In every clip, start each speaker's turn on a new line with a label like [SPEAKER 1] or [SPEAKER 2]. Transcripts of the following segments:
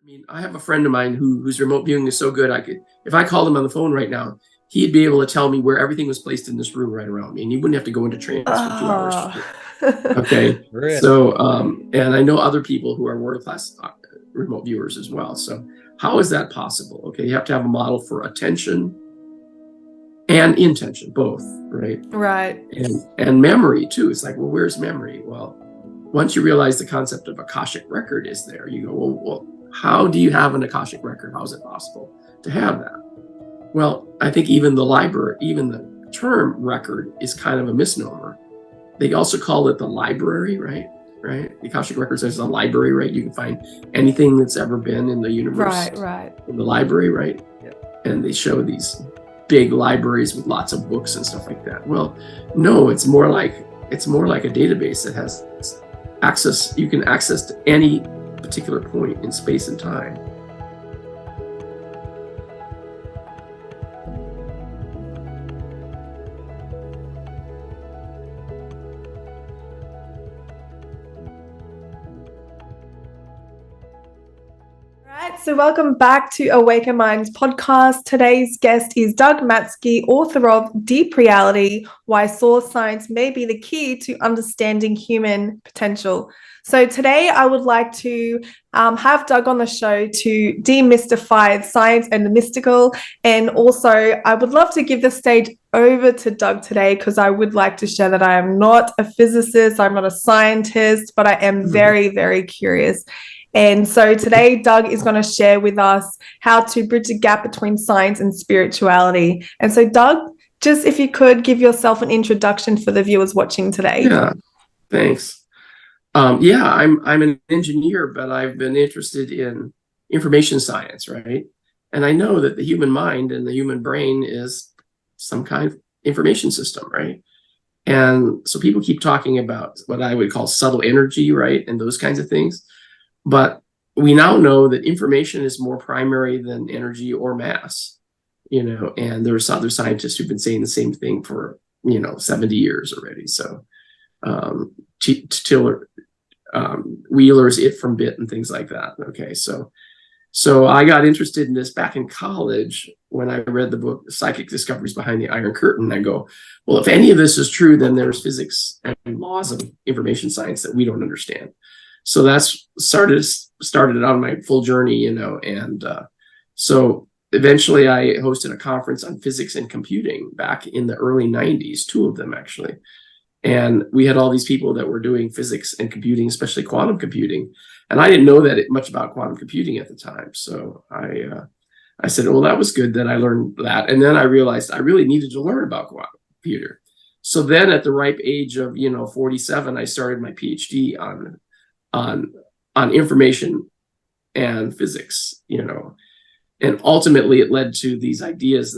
[SPEAKER 1] mean, I have a friend of mine whose remote viewing is so good, if I called him on the phone right now, he'd be able to tell me where everything was placed in this room right around me, and he wouldn't have to go into trance for 2 hours. Okay.
[SPEAKER 2] Really?
[SPEAKER 1] So, and I know other people who are world-class remote viewers as well. So how is that possible? Okay. You have to have a model for attention and intention, both, right?
[SPEAKER 3] Right.
[SPEAKER 1] And memory too. It's like, well, where's memory? Well, once you realize the concept of Akashic record is there, you go, well, how do you have an Akashic record? How is it possible to have that? Well, I think even the library, even the term record is kind of a misnomer. They also call it the library, right? Right. The Akashic record says a library, right? You can find anything that's ever been in the universe.
[SPEAKER 3] Right.
[SPEAKER 1] In the library, right?
[SPEAKER 2] Yeah.
[SPEAKER 1] And they show these big libraries with lots of books and stuff like that. Well, no, it's more like a database that has access. You can access to any particular point in space and time.
[SPEAKER 3] So welcome back to Awakened Minds podcast. Today's guest is Doug Matzke, author of Deep Reality, Why Source Science May Be the Key to Understanding Human Potential. So today I would like to have Doug on the show to demystify science and the mystical. And also I would love to give the stage over to Doug today because I would like to share that I am not a physicist, I'm not a scientist, but I am very, very curious. And so today, Doug is going to share with us how to bridge the gap between science and spirituality. And so, Doug, just if you could give yourself an introduction for the viewers watching today.
[SPEAKER 1] Yeah, thanks. I'm an engineer, but I've been interested in information science, right? And I know that the human mind and the human brain is some kind of information system, right? And so people keep talking about what I would call subtle energy, right? And those kinds of things. But we now know that information is more primary than energy or mass, and there's other scientists who've been saying the same thing for, 70 years already. So Wheeler's It from Bit and things like that. Okay. So I got interested in this back in college when I read the book, Psychic Discoveries Behind the Iron Curtain. I go, well, if any of this is true, then there's physics and laws of information science that we don't understand. So that's started on my full journey, and so eventually I hosted a conference on physics and computing back in the early 90s, 2 of them actually. And we had all these people that were doing physics and computing, especially quantum computing. And I didn't know much about quantum computing at the time. So I said, well, that was good that I learned that. And then I realized I really needed to learn about quantum computer. So then at the ripe age of, 47, I started my PhD on information and physics, and ultimately it led to these ideas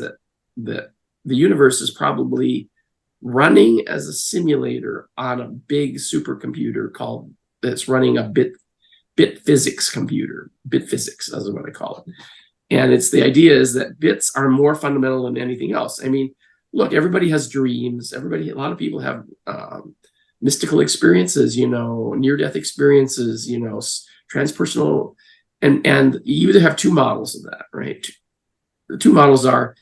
[SPEAKER 1] that the universe is probably running as a simulator on a big supercomputer that's running a bit physics computer. Bit physics is what I call it. And it's the idea is that bits are more fundamental than anything else. I mean, look, everybody has dreams. A lot of people have mystical experiences, near-death experiences, transpersonal, and you either have 2 models of that, right? The 2 models are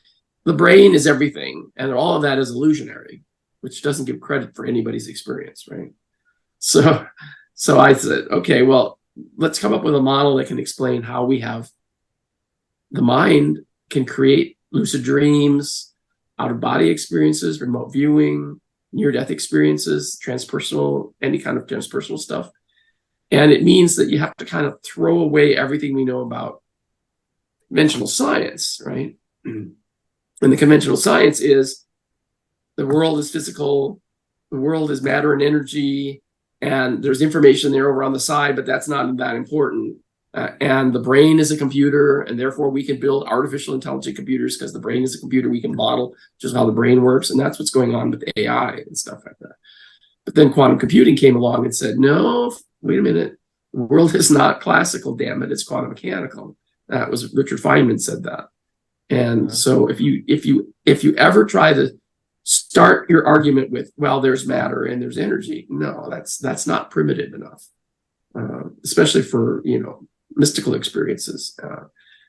[SPEAKER 1] the brain is everything, and all of that is illusionary, which doesn't give credit for anybody's experience, right? So I said, okay, well, let's come up with a model that can explain how we have the mind can create lucid dreams, out-of-body experiences, remote viewing, near-death experiences, transpersonal, any kind of transpersonal stuff. And it means that you have to kind of throw away everything we know about conventional science, right? And the conventional science is the world is physical, the world is matter and energy, and there's information there over on the side, but that's not that important. And the brain is a computer, and therefore we can build artificial intelligent computers because the brain is a computer we can model, just how the brain works. And that's what's going on with AI and stuff like that. But then quantum computing came along and said, no, wait a minute. The world is not classical, damn it. It's quantum mechanical. That was Richard Feynman said that. And so if you ever try to start your argument with, well, there's matter and there's energy, no, that's not primitive enough, especially for, mystical experiences.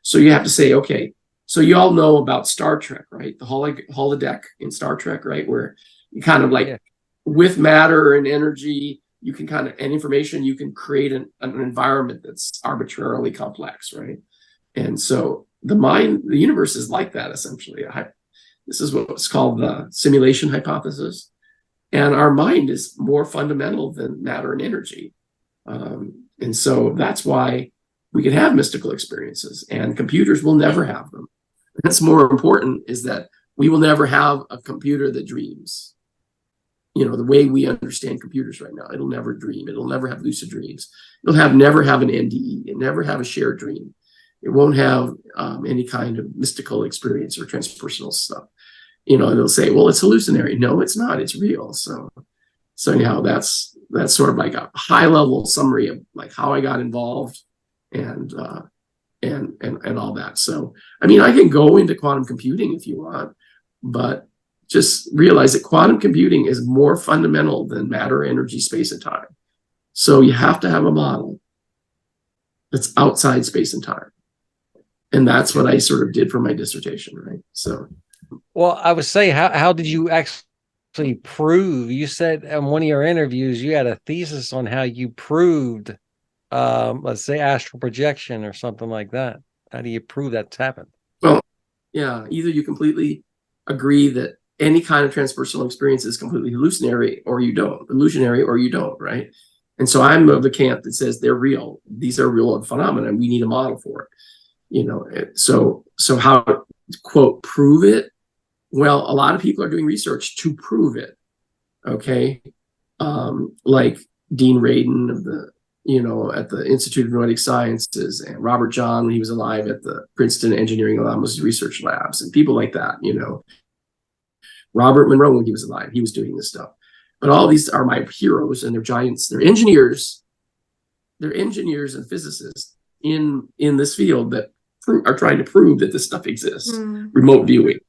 [SPEAKER 1] So you have to say, okay, so you all know about Star Trek, right? The holodeck in Star Trek, right? Where you kind of like with matter and energy, you can kind of, and information, you can create an environment that's arbitrarily complex, right? And so the universe is like that essentially. This is what's called the simulation hypothesis. And our mind is more fundamental than matter and energy. And so that's why we can have mystical experiences, and computers will never have them. That's more important, is that we will never have a computer that dreams. The way we understand computers right now, it'll never dream. It'll never have lucid dreams. It'll never have an NDE. It'll never have a shared dream. It won't have any kind of mystical experience or transpersonal stuff. They'll say, well, it's hallucinatory. No, it's not. It's real. So anyhow, that's sort of like a high level summary of like how I got involved and all that. So, I mean, I can go into quantum computing if you want, but just realize that quantum computing is more fundamental than matter, energy, space, and time. So you have to have a model that's outside space and time. And that's what I sort of did for my dissertation, right? So,
[SPEAKER 2] well, I would say, how did you actually prove? You said in one of your interviews you had a thesis on how you proved, let's say, astral projection or something like that. How do you prove that's happened?
[SPEAKER 1] Well, yeah, either you completely agree that any kind of transpersonal experience is completely illusionary, or you don't, right? And so I'm of the camp that says they're real. These are real phenomena, and we need a model for it. So how, quote, prove it? Well, a lot of people are doing research to prove it. Okay. Like Dean Radin of the, at the Institute of Noetic Sciences, and Robert John, when he was alive, at the Princeton Engineering Anomalous Research Labs, and people like that, Robert Monroe, when he was alive, he was doing this stuff. But all these are my heroes, and they're giants. They're engineers. They're engineers and physicists in this field that are trying to prove that this stuff exists. Remote viewing.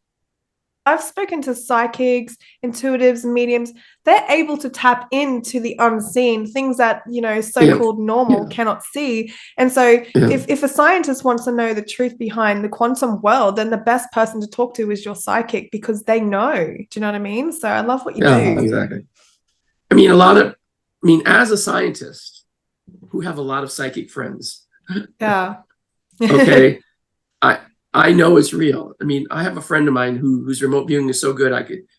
[SPEAKER 3] I've spoken to psychics, intuitives, mediums. They're able to tap into the unseen, things that, so-called normal cannot see. And so if a scientist wants to know the truth behind the quantum world, then the best person to talk to is your psychic, because they know. Do you know what I mean? So I love what you do.
[SPEAKER 1] Exactly. I mean, as a scientist who have a lot of psychic friends.
[SPEAKER 3] Yeah.
[SPEAKER 1] Okay. I know it's real. I mean, I have a friend of mine whose remote viewing is so good,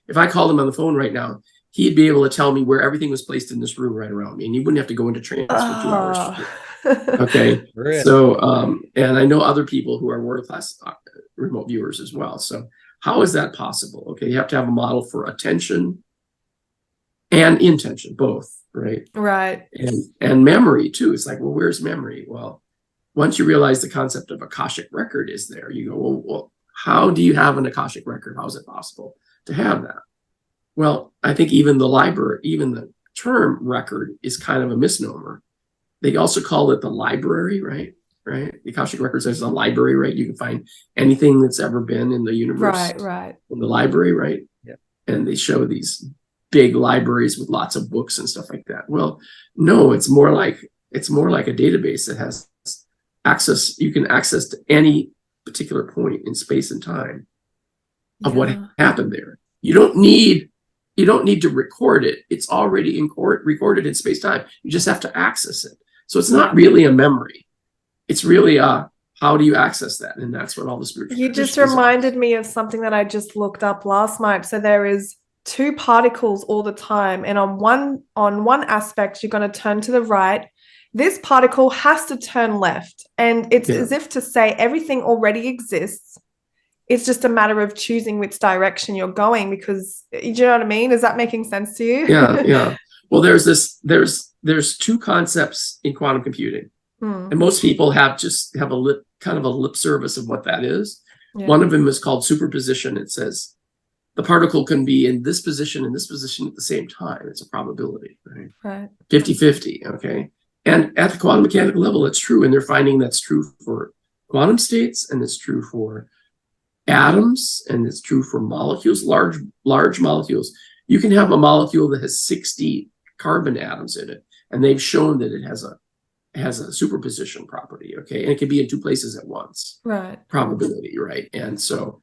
[SPEAKER 1] if I called him on the phone right now, he'd be able to tell me where everything was placed in this room right around me, and he wouldn't have to go into trance for 2 hours. Okay.
[SPEAKER 2] Really?
[SPEAKER 1] So, and I know other people who are world-class remote viewers as well. So how is that possible? Okay. You have to have a model for attention and intention, both, right?
[SPEAKER 3] Right.
[SPEAKER 1] And memory too. It's like, well, where's memory? Well, once you realize the concept of Akashic record is there, you go, well, how do you have an Akashic record? How is it possible to have that? Well, I think even the term record is kind of a misnomer. They also call it the library, right? The Akashic record says a library, right? You can find anything that's ever been in the universe.
[SPEAKER 3] Right.
[SPEAKER 1] In the library, right?
[SPEAKER 2] Yeah.
[SPEAKER 1] And they show these big libraries with lots of books and stuff like that. Well, no, it's more like a database that has access. You can access to any particular point in space and time of what happened there. You don't need to record it. It's already recorded in space time. You just have to access it. So it's not really a memory. It's really how do you access that? And that's what all the spiritual.
[SPEAKER 3] You just reminded me of something that I just looked up last night. So there is 2 particles all the time, and on one aspect you're going to turn to the right. This particle has to turn left, and it's as if to say everything already exists. It's just a matter of choosing which direction you're going, because, do you know what I mean? Is that making sense to you?
[SPEAKER 1] Yeah. Well, there's 2 concepts in quantum computing, and most people have a lip service of what that is. Yeah. One of them is called superposition. It says the particle can be in this position and this position at the same time. It's a probability, right? 50-50. Okay. And at the quantum mechanical level, it's true. And they're finding that's true for quantum states, and it's true for atoms, and it's true for molecules, large molecules. You can have a molecule that has 60 carbon atoms in it, and they've shown that it has has a superposition property, okay? And it can be in two places at once.
[SPEAKER 3] Right.
[SPEAKER 1] Probability, right? And so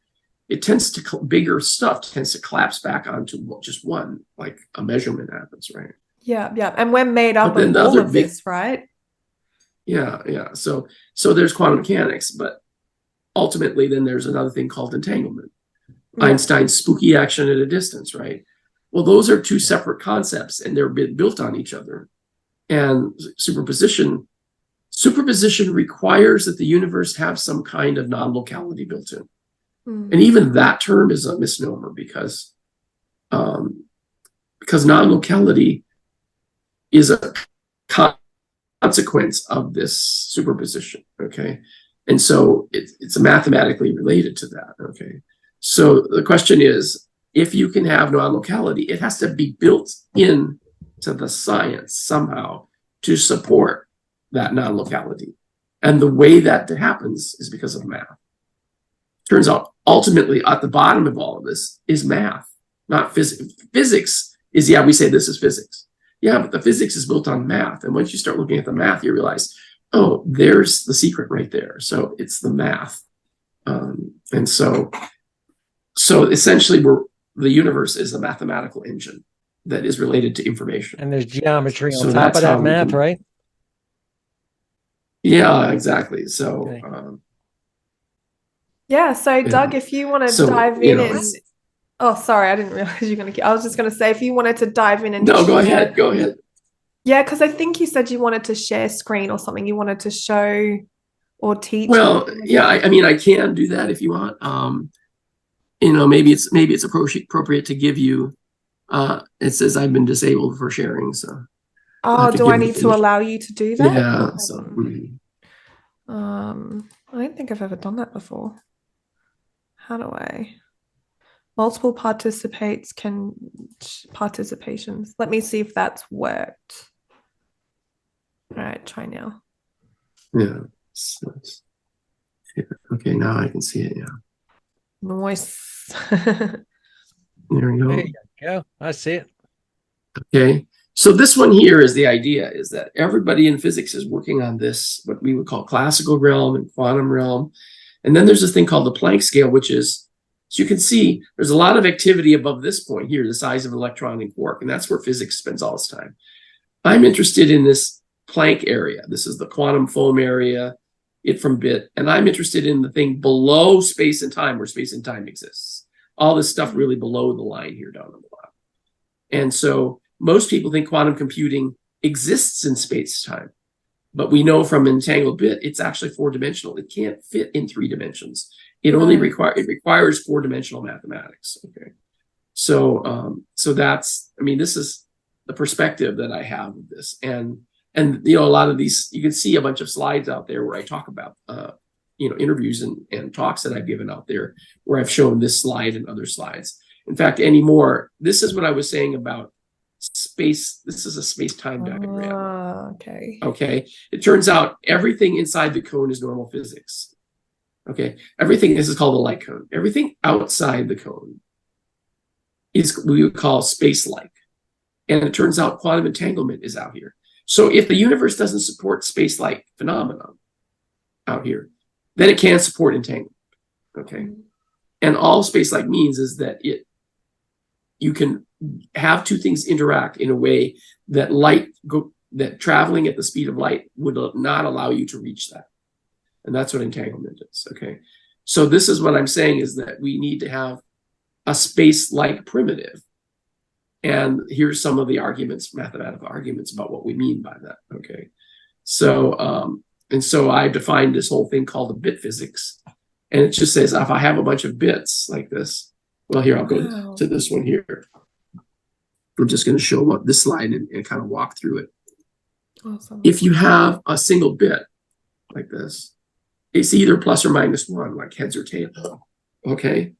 [SPEAKER 1] it tends to, bigger stuff tends to collapse back onto just one, like a measurement happens, right?
[SPEAKER 3] Yeah, yeah. And we're made up
[SPEAKER 1] But then
[SPEAKER 3] of
[SPEAKER 1] the
[SPEAKER 3] all
[SPEAKER 1] other
[SPEAKER 3] of
[SPEAKER 1] big,
[SPEAKER 3] this, right?
[SPEAKER 1] yeah. So there's quantum mechanics, but ultimately then there's another thing called entanglement.
[SPEAKER 3] Yeah.
[SPEAKER 1] Einstein's spooky action at a distance, right? Well, those are two separate concepts and they're built on each other. And superposition requires that the universe have some kind of non-locality built in. And even that term is a misnomer because non-locality is a consequence of this superposition, okay? And so it's mathematically related to that, okay? So the question is, if you can have non-locality, it has to be built in to the science somehow to support that non-locality. And the way that happens is because of math. Turns out, ultimately, at the bottom of all of this is math, not physics. Physics is, yeah, we say this is physics. Yeah, but the physics is built on math. And once you start looking at the math, you realize, oh, there's the secret right there. So it's the math. And so essentially, the universe is a mathematical engine that is related to information.
[SPEAKER 2] And there's geometry on
[SPEAKER 1] So
[SPEAKER 2] top of
[SPEAKER 1] that's how
[SPEAKER 2] that
[SPEAKER 1] we
[SPEAKER 2] math,
[SPEAKER 1] can-
[SPEAKER 2] right?
[SPEAKER 1] Yeah, exactly. So,
[SPEAKER 2] Okay.
[SPEAKER 3] Yeah. So Doug, if you want to
[SPEAKER 1] So,
[SPEAKER 3] dive
[SPEAKER 1] you
[SPEAKER 3] in
[SPEAKER 1] know-
[SPEAKER 3] and oh, sorry, I didn't realize you're going to. I was just going to say, if you wanted to dive in and
[SPEAKER 1] no, go
[SPEAKER 3] share-
[SPEAKER 1] ahead. Go ahead.
[SPEAKER 3] Yeah, because I think you said you wanted to share screen or something. You wanted to show or teach.
[SPEAKER 1] Well, yeah, I mean, I can do that if you want. Maybe it's appropriate to give you. It says I've been disabled for sharing, so.
[SPEAKER 3] Oh, do I need to
[SPEAKER 1] finish.
[SPEAKER 3] allow you to do that?
[SPEAKER 1] Yeah.
[SPEAKER 3] Or-
[SPEAKER 1] So.
[SPEAKER 3] I don't think I've ever done that before. How do I? Multiple participations. Let me see if that's worked. All right, try now.
[SPEAKER 1] Yeah. Okay, now I can see it. Yeah.
[SPEAKER 3] Nice.
[SPEAKER 1] There we go.
[SPEAKER 2] There you go. I see it.
[SPEAKER 1] Okay. So this one here is the idea is that everybody in physics is working on this, what we would call classical realm and quantum realm. And then there's this thing called the Planck scale, which is, so you can see there's a lot of activity above this point here, the size of an electron and quark. And that's where physics spends all its time. I'm interested in this Planck area. This is the quantum foam area, it from bit. And I'm interested in the thing below space and time, where space and time exists. All this stuff really below the line here down on the bottom. And so most people think quantum computing exists in space-time, but we know from entangled bit, it's actually four-dimensional. It can't fit in 3 dimensions. It only requires 4-dimensional mathematics. Okay. So that's, I mean, this is the perspective that I have of this. And a lot of these, you can see a bunch of slides out there where I talk about, interviews and talks that I've given out there where I've shown this slide and other slides. In fact, anymore, this is what I was saying about space. This is a space-time diagram. Okay. It turns out everything inside the cone is normal physics. Okay. This is called the light cone. Everything outside the cone is we would call space-like. And it turns out quantum entanglement is out here. So if the universe doesn't support space-like phenomenon out here, then it can't support entanglement. Okay. And all space-like means is that you can have two things interact in a way that that traveling at the speed of light would not allow you to reach that. And that's what entanglement is. Okay. So this is what I'm saying is that we need to have a space-like primitive. And here's some of the arguments, mathematical arguments about what we mean by that. Okay. So, and so I defined this whole thing called the bit physics. And it just says, if I have a bunch of bits like this, well, here, I'll go to this one here. I'm just going to show up this slide and kind of walk through it.
[SPEAKER 3] Awesome.
[SPEAKER 1] If you have a single bit like this, it's either plus or minus 1, like heads or tails. Okay.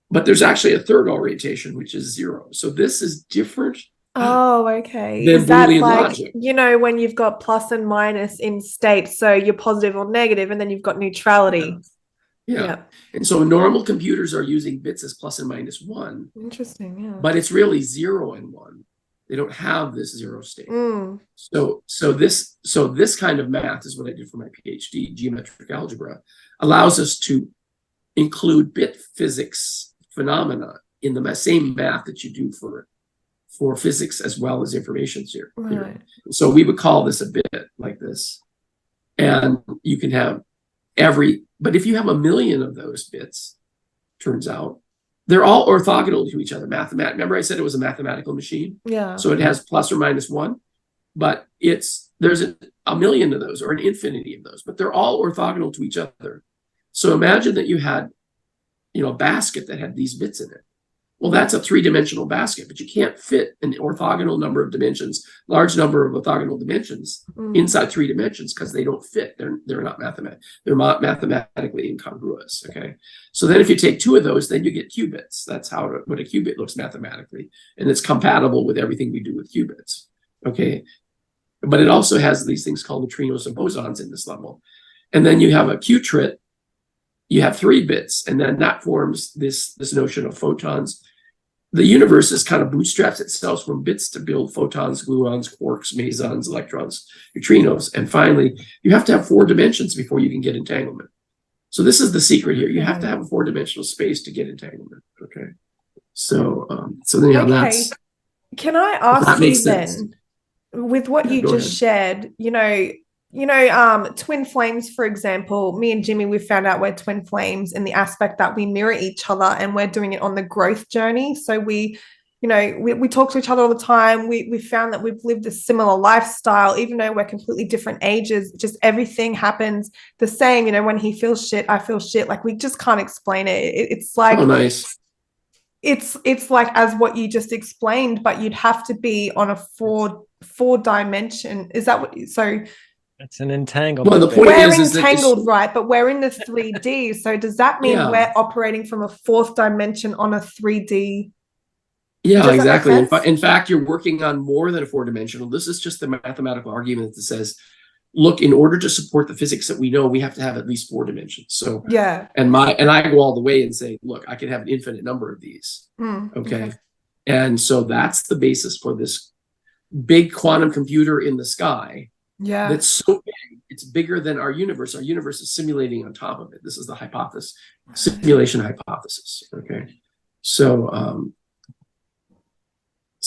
[SPEAKER 1] But there's actually a third orientation, which is 0. So this is different.
[SPEAKER 3] Oh, okay.
[SPEAKER 1] Than
[SPEAKER 3] Is that
[SPEAKER 1] Boolean
[SPEAKER 3] like,
[SPEAKER 1] logic.
[SPEAKER 3] when you've got plus and minus in states, so you're positive or negative, and then you've got neutrality.
[SPEAKER 1] Yeah. And so normal computers are using bits as plus and minus 1,
[SPEAKER 3] Interesting. Yeah.
[SPEAKER 1] but it's really 0 and 1. They don't have this zero state.
[SPEAKER 3] Mm.
[SPEAKER 1] So this kind of math is what I did for my PhD. Geometric algebra allows us to include bit physics phenomena in the same math that you do for physics as well as information theory.
[SPEAKER 3] Right.
[SPEAKER 1] So we would call this a bit like this. And you can have but if you have 1 million of those bits, turns out, they're all orthogonal to each other. Remember I said it was a mathematical machine?
[SPEAKER 3] Yeah.
[SPEAKER 1] So it has plus or minus 1, but there's a million of those or an infinity of those, but they're all orthogonal to each other. So imagine that you had, a basket that had these bits in it. Well, that's a 3-dimensional basket, but you can't fit an orthogonal number of dimensions, large number of orthogonal dimensions inside 3 dimensions because they don't fit. They're not mathematically incongruous. Okay. So then if you take 2 of those, then you get qubits. That's what a qubit looks mathematically. And it's compatible with everything we do with qubits. Okay. But it also has these things called neutrinos and bosons in this level. And then you have a qubit. You have 3 bits, and then that forms this notion of photons. The universe is kind of bootstraps itself from bits to build photons, gluons, quarks, mesons, electrons, neutrinos. And finally, you have to have 4 dimensions before you can get entanglement. So this is the secret here. You have to have a 4-dimensional space to get entanglement. Okay. So then that's.
[SPEAKER 3] Can I ask you then, with what you just shared, twin flames, for example, me and Jimi, we found out we're twin flames in the aspect that we mirror each other and we're doing it on the growth journey. So we talk to each other all the time. We found that we've lived a similar lifestyle, even though we're completely different ages. Just everything happens the same. When he feels shit, I feel shit. Like we just can't explain it. It's like,
[SPEAKER 1] oh, nice.
[SPEAKER 3] It's like as what you just explained, but you'd have to be on a four dimension. Is that what? So
[SPEAKER 2] it's an entanglement.
[SPEAKER 1] Well, the point
[SPEAKER 3] we're
[SPEAKER 1] is
[SPEAKER 3] entangled, right? But we're in the 3D. So does that mean we're operating from a 4th dimension on a 3D?
[SPEAKER 1] Yeah, exactly. In fact, you're working on more than a 4-dimensional. This is just the mathematical argument that says, look, in order to support the physics that we know, we have to have at least 4 dimensions. So
[SPEAKER 3] yeah.
[SPEAKER 1] And I go all the way and say, look, I can have an infinite number of these. Okay. And so that's the basis for this big quantum computer in the sky.
[SPEAKER 3] Yeah.
[SPEAKER 1] That's so big, it's bigger than our universe. Our universe is simulating on top of it. This is the hypothesis, simulation hypothesis. Okay. So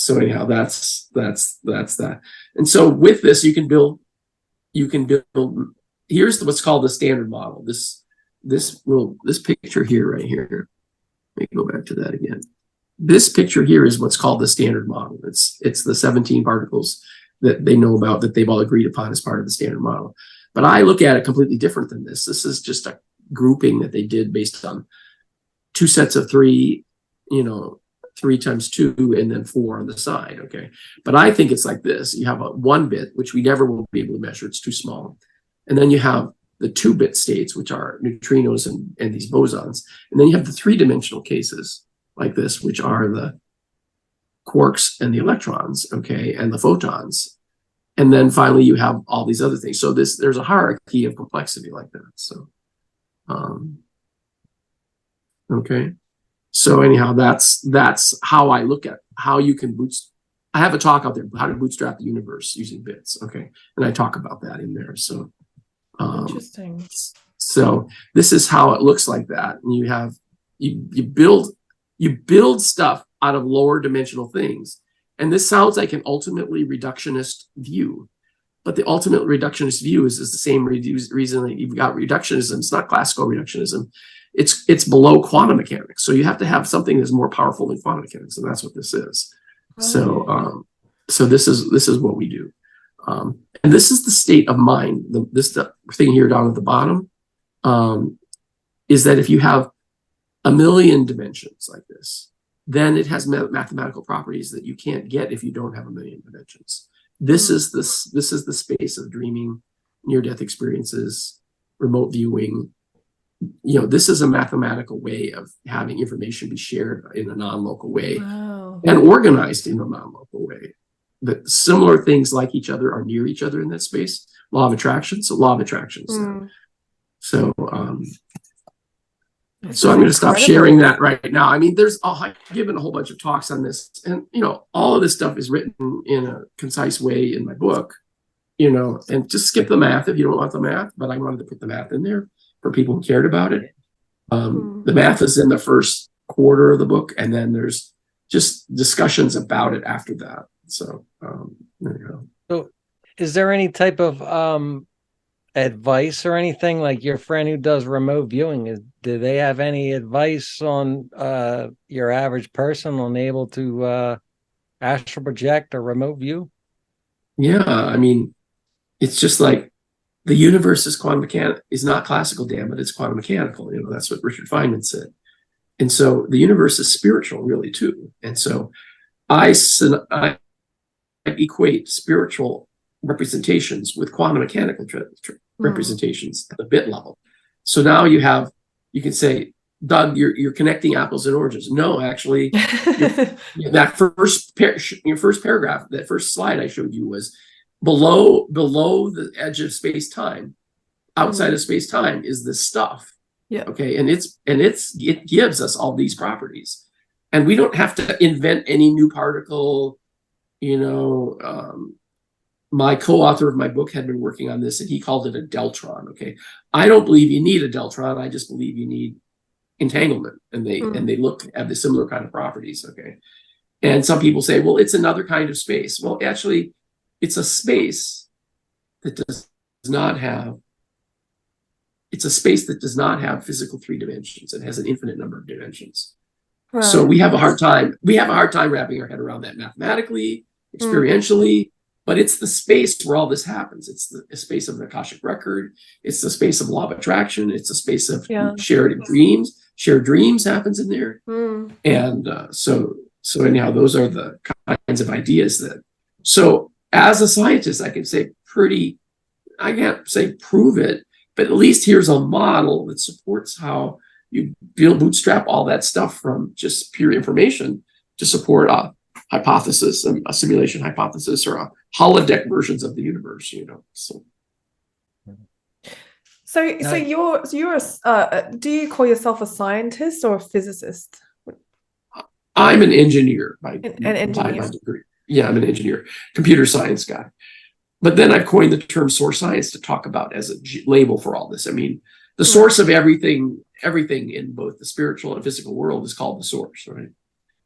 [SPEAKER 1] anyhow, that's that. And so with this, you can build, here's what's called the standard model. This picture here, right here. Let me go back to that again. This picture here is what's called the standard model. It's the 17 particles that they know about, that they've all agreed upon as part of the standard model. But I look at it completely different than this. This is just a grouping that they did based on 2 sets of 3, 3 times 2, and then 4 on the side. Okay. But I think it's like this. You have a 1 bit, which we never will be able to measure. It's too small. And then you have the 2-bit states, which are neutrinos and these bosons. And then you have the 3-dimensional cases like this, which are the quarks and the electrons, okay, and the photons. And then finally you have all these other things. So there's a hierarchy of complexity like that. So okay. So anyhow, that's how I look at how you can I have a talk out there, how to bootstrap the universe using bits. Okay. And I talk about that in there. So
[SPEAKER 3] interesting.
[SPEAKER 1] So this is how it looks like that. And you build stuff out of lower dimensional things. And this sounds like an ultimately reductionist view, but the ultimate reductionist view is the same reason that you've got reductionism. It's not classical reductionism. It's below quantum mechanics. So you have to have something that's more powerful than quantum mechanics, and that's what this is. So this is what we do. And this is the state of mind. This thing here down at the bottom is that if you have 1 million dimensions like this, then it has mathematical properties that you can't get if you don't have 1 million dimensions. This is the space of dreaming, near-death experiences, remote viewing. This is a mathematical way of having information be shared in a non-local way and organized in a non-local way. That similar things like each other are near each other in that space. Law of attraction. So law of attraction. So So I'm going to stop sharing that right now. I mean, I've given a whole bunch of talks on this, and all of this stuff is written in a concise way in my book, and just skip the math if you don't want the math, but I wanted to put the math in there for people who cared about it. The math is in the first quarter of the book, and then there's just discussions about it after that. So there you go.
[SPEAKER 2] So is there any type of advice or anything, like your friend who does remote viewing, do they have any advice on your average person on able to astral project or remote view?
[SPEAKER 1] Yeah, I mean, it's just like the universe is quantum mechanical, is not classical, damn it, it's quantum mechanical. That's what Richard Feynman said. And so the universe is spiritual, really, too. And so I equate spiritual representations with quantum mechanical representations at the bit level. So now you can say, Doug, you're connecting apples and oranges. No, actually, that your first paragraph, that first slide I showed you was below the edge of space-time. Outside of space-time is this stuff.
[SPEAKER 3] Yeah.
[SPEAKER 1] Okay, and it gives us all these properties, and we don't have to invent any new particle. My co-author of my book had been working on this, and he called it a deltron. Okay, I don't believe you need a deltron. I just believe you need entanglement, and they have the similar kind of properties. Okay, and some people say, well, it's another kind of space. Well, actually, it's a space that does not have. It's a space that does not have physical 3 dimensions. It has an infinite number of dimensions. Right. So we have a hard time wrapping our head around that mathematically, experientially. But it's the space where all this happens. It's the space of the Akashic record. It's the space of law of attraction. It's the space of shared dreams. Shared dreams happens in there. And so anyhow, those are the kinds of ideas that. So as a scientist, I can say I can't say prove it, but at least here's a model that supports how you bootstrap all that stuff from just pure information to support a hypothesis, a simulation hypothesis, or a holodeck versions of the universe.
[SPEAKER 3] So you're do you call yourself a scientist or a physicist?
[SPEAKER 1] I'm an engineer by
[SPEAKER 3] engineer.
[SPEAKER 1] my degree. Yeah, I'm an engineer, computer science guy. But then I've coined the term source science to talk about as a label for all this. I mean, the source of everything in both the spiritual and physical world is called the source, right?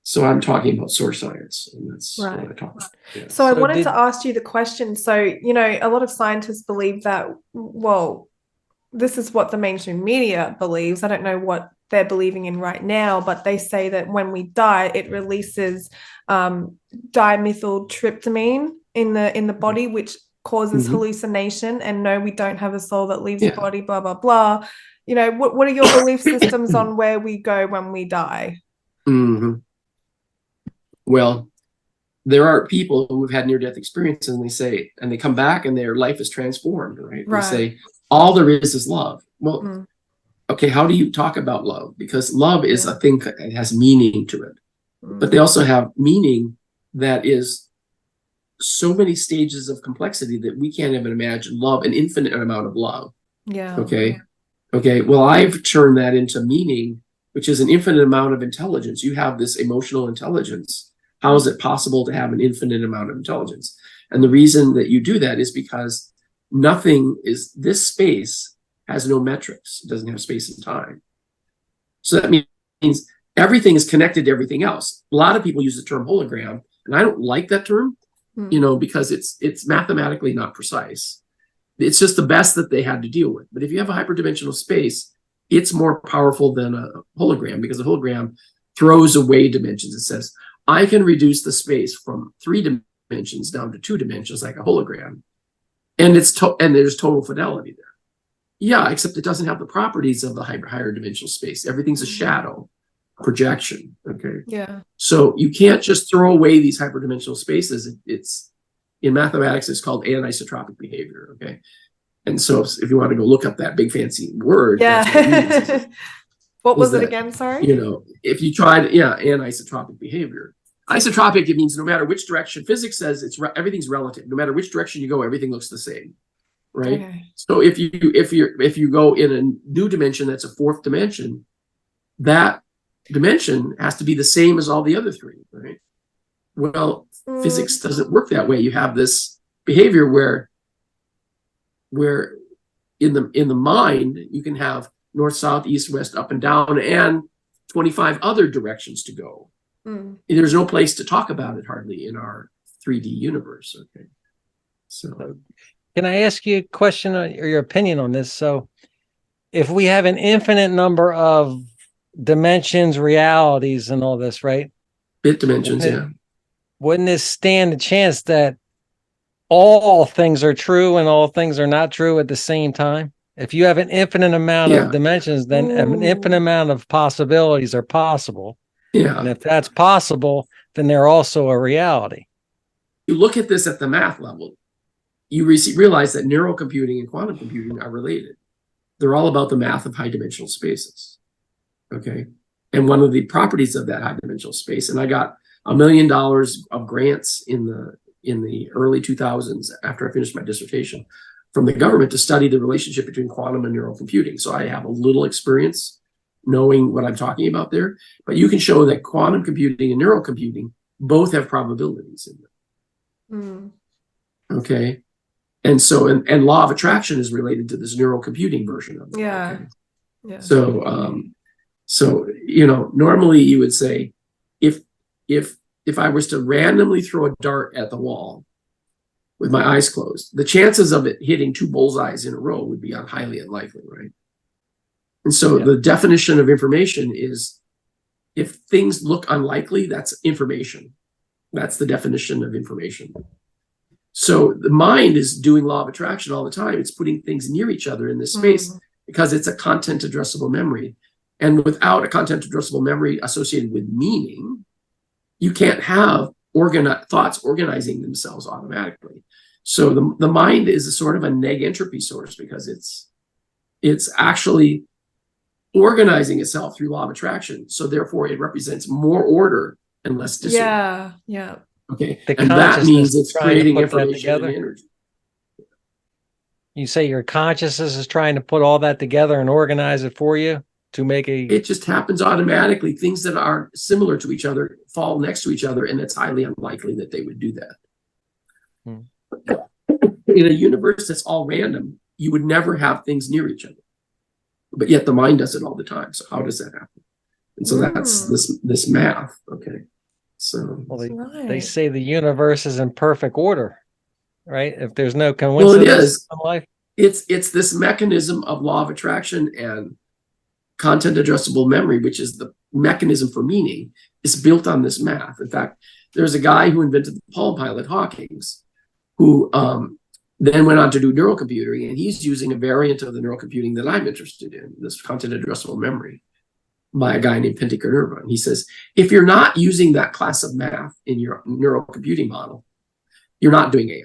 [SPEAKER 1] So I'm talking about source science, and that's what I talk about. Yeah.
[SPEAKER 3] So I wanted to ask you the question. So, a lot of scientists believe that, well, this is what the mainstream media believes. I don't know what they're believing in right now, but they say that when we die, it releases dimethyltryptamine in the body, which causes hallucination. And no, we don't have a soul that leaves the body, blah, blah, blah. What are your belief systems on where we go when we die?
[SPEAKER 1] Well, there are people who have had near-death experiences, and they come back and their life is transformed, right? They say, all there is love. Well, okay, how do you talk about love? Because love is a thing that has meaning to it. But they also have meaning that is so many stages of complexity that we can't even imagine love, an infinite amount of love.
[SPEAKER 3] Yeah.
[SPEAKER 1] Okay. Well, I've turned that into meaning, which is an infinite amount of intelligence. You have this emotional intelligence. How is it possible to have an infinite amount of intelligence? And the reason that you do that is because this space has no metrics. It doesn't have space and time. So that means everything is connected to everything else. A lot of people use the term hologram, and I don't like that term, because it's mathematically not precise. It's just the best that they had to deal with. But if you have a hyperdimensional space, it's more powerful than a hologram, because a hologram throws away dimensions. It says, I can reduce the space from 3 dimensions down to 2 dimensions like a hologram. And there's total fidelity there. Yeah, except it doesn't have the properties of the higher dimensional space. Everything's a shadow, projection. Okay.
[SPEAKER 3] Yeah.
[SPEAKER 1] So you can't just throw away these hyperdimensional spaces. It's in mathematics, it's called anisotropic behavior. Okay. And so if you want to go look up that big fancy word,
[SPEAKER 3] yeah. What was it again? Sorry.
[SPEAKER 1] If you tried, anisotropic behavior. Isotropic, it means no matter which direction. Physics says everything's relative. No matter which direction you go, everything looks the same, right? Okay. So if you go in a new dimension that's a 4th dimension, that dimension has to be the same as all the other three, right? Well, physics doesn't work that way. You have this behavior where in the mind you can have north, south, east, west, up and down, and 25 other directions to go. There's no place to talk about it hardly in our 3D universe. Okay, so
[SPEAKER 2] can I ask you a question or your opinion on this? So if we have an infinite number of dimensions, realities, and all this, right?
[SPEAKER 1] Bit dimensions, yeah.
[SPEAKER 2] Wouldn't this stand a chance that all things are true and all things are not true at the same time? If you have an infinite amount of dimensions, then an infinite amount of possibilities are possible.
[SPEAKER 1] Yeah.
[SPEAKER 2] And if that's possible, then they're also a reality.
[SPEAKER 1] You look at this at the math level, you realize that neural computing and quantum computing are related. They're all about the math of high dimensional spaces. Okay. And one of the properties of that high dimensional space, and I got $1 million of grants in the early 2000s after I finished my dissertation from the government to study the relationship between quantum and neural computing. So I have a little experience knowing what I'm talking about there, but you can show that quantum computing and neural computing both have probabilities in them. Okay. And so, and law of attraction is related to this neural computing version of it.
[SPEAKER 3] Yeah.
[SPEAKER 1] Okay?
[SPEAKER 3] Yeah.
[SPEAKER 1] So, you know, normally you would say, if I was to randomly throw a dart at the wall with my eyes closed, the chances of it hitting 2 bullseyes in a row would be highly unlikely, right? And so the definition of information is, if things look unlikely, that's information. That's the definition of information. So the mind is doing law of attraction all the time. It's putting things near each other in this space because it's a content addressable memory. And without a content addressable memory associated with meaning, you can't have thoughts organizing themselves automatically. So the mind is a sort of a neg entropy source because it's actually organizing itself through law of attraction. So therefore it represents more order and less disorder.
[SPEAKER 3] Yeah.
[SPEAKER 1] Okay. And that means it's creating information and energy.
[SPEAKER 2] You say your consciousness is trying to put all that together and organize it for you to make
[SPEAKER 1] it just happens automatically. Things that are similar to each other fall next to each other, and it's highly unlikely that they would do that. In a universe that's all random, you would never have things near each other. But yet the mind does it all the time. So how does that happen? And so that's this math. Okay. So
[SPEAKER 2] they say the universe is in perfect order, right? If there's no coincidence,
[SPEAKER 1] well, it is.
[SPEAKER 2] In life.
[SPEAKER 1] It's this mechanism of law of attraction and content addressable memory, which is the mechanism for meaning, is built on this math. In fact, there's a guy who invented the Palm Pilot, Hawkins, who then went on to do neural computing, and he's using a variant of the neural computing that I'm interested in, this content addressable memory, by a guy named Pentti Kanerva. And he says, if you're not using that class of math in your neural computing model, you're not doing AI,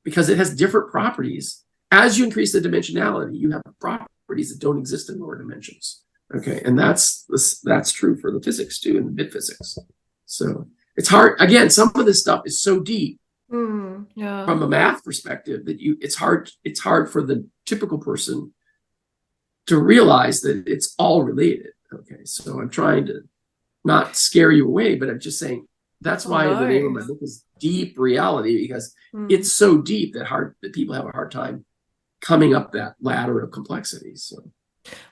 [SPEAKER 1] because it has different properties. As you increase the dimensionality, you have properties that don't exist in lower dimensions. Okay, and that's true for the physics too, and the bit physics. So it's hard. Again, some of this stuff is so deep from a math perspective that it's hard for the typical person to realize that it's all related. Okay, so I'm trying to not scare you away, but I'm just saying that's why the name of my book is Deep Reality, because it's so deep that people have a hard time coming up that ladder of complexity. So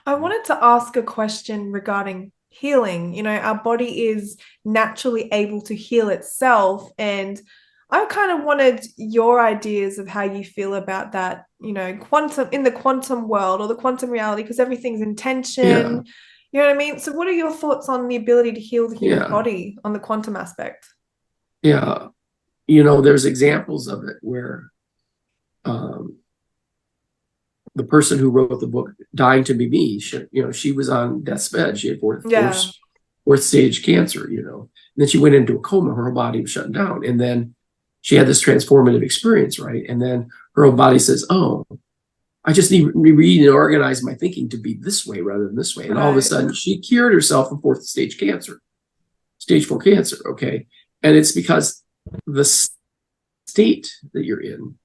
[SPEAKER 3] I wanted to ask a question regarding healing. You know, our body is naturally able to heal itself, and I kind of wanted your ideas of how you feel about that, you know, in the quantum world or the quantum reality, because everything's intention.
[SPEAKER 1] Yeah.
[SPEAKER 3] You know what I mean? So what are your thoughts on the ability to heal the human body on the quantum aspect?
[SPEAKER 1] Yeah. You know, there's examples of it where the person who wrote the book, Dying to Be Me, she was on death's bed. She had fourth stage cancer, you know. And then she went into a coma. Her whole body was shutting down. And then she had this transformative experience, right? And then her whole body says, oh, I just need to read and organize my thinking to be this way rather than this way. And all of a sudden, she cured herself of fourth stage cancer, stage 4 cancer, okay? And it's because the state that you're in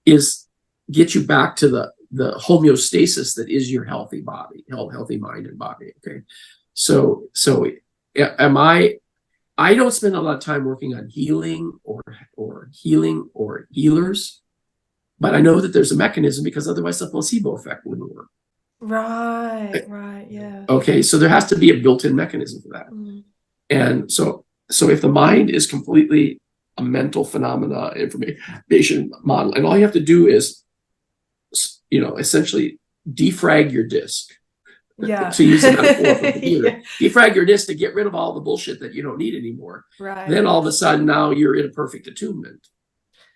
[SPEAKER 1] gets you back to the homeostasis that is your healthy body, healthy mind and body. Okay. So am I don't spend a lot of time working on healing or healers, but I know that there's a mechanism, because otherwise the placebo effect wouldn't work.
[SPEAKER 3] Right, yeah.
[SPEAKER 1] Okay, so there has to be a built-in mechanism for that. And so if the mind is completely a mental phenomena, information model, and all you have to do is, essentially defrag your disk.
[SPEAKER 3] Yeah.
[SPEAKER 1] To use a metaphor from the computer.
[SPEAKER 3] Yeah.
[SPEAKER 1] Defrag your disk to get rid of all the bullshit that you don't need anymore.
[SPEAKER 3] Right.
[SPEAKER 1] Then all of a sudden now you're in a perfect attunement.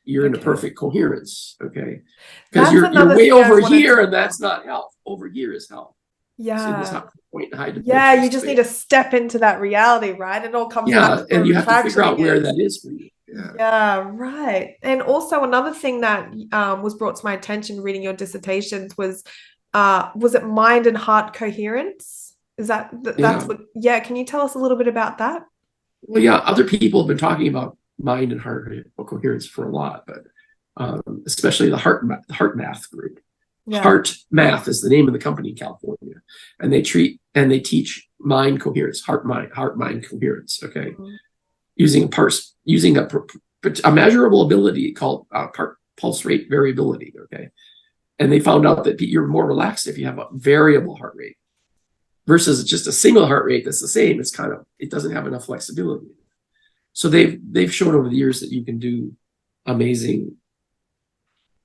[SPEAKER 1] You're in a perfect coherence. Okay. Because you're way over here, and that's not health. Over here is health.
[SPEAKER 3] Yeah.
[SPEAKER 1] So point and hide
[SPEAKER 3] you just need to step into that reality, right? It all comes back to
[SPEAKER 1] and you have to figure out where that is for you.
[SPEAKER 3] Yeah, right. And also another thing that was brought to my attention reading your dissertations was it mind and heart coherence? Is that's what? Yeah, can you tell us a little bit about that?
[SPEAKER 1] Well, yeah, other people have been talking about mind and heart coherence for a lot, but especially the heart math group. Yeah. Heart Math is the name of the company in California, and they teach mind coherence, heart mind coherence. Okay, using a measurable ability called pulse rate variability. Okay. And they found out that you're more relaxed if you have a variable heart rate versus just a single heart rate that's the same. It doesn't have enough flexibility. So they've shown over the years that you can do amazing,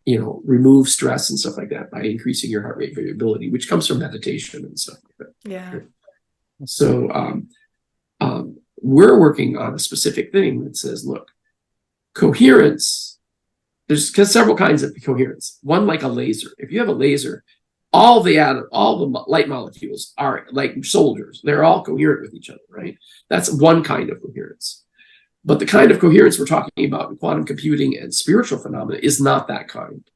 [SPEAKER 1] remove stress and stuff like that by increasing your heart rate variability, which comes from meditation and stuff like that.
[SPEAKER 3] Yeah.
[SPEAKER 1] So we're working on a specific thing that says, look, coherence. There's several kinds of coherence. One, like a laser. If you have a laser, all the light molecules are like soldiers. They're all coherent with each other, right? That's one kind of coherence. But the kind of coherence we're talking about in quantum computing and spiritual phenomena is not that kind.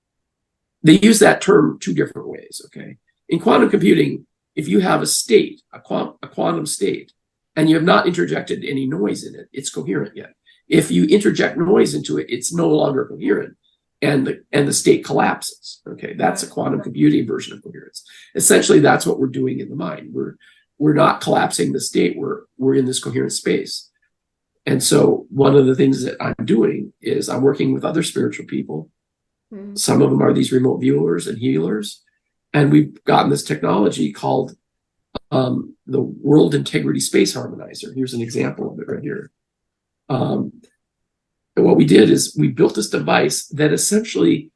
[SPEAKER 1] They use that term two different ways, okay? In quantum computing, if you have a state, a quantum state, and you have not interjected any noise in it, it's coherent yet. If you interject noise into it, it's no longer coherent. And the state collapses. Okay, that's a quantum computing version of coherence. Essentially, that's what we're doing in the mind. We're not collapsing the state. We're in this coherent space. And so one of the things that I'm doing is I'm working with other spiritual people. Some of them are these remote viewers and healers, and we've gotten this technology called the World Integrity Space Harmonizer. Here's an example of it right here. And what we did is we built this device that essentially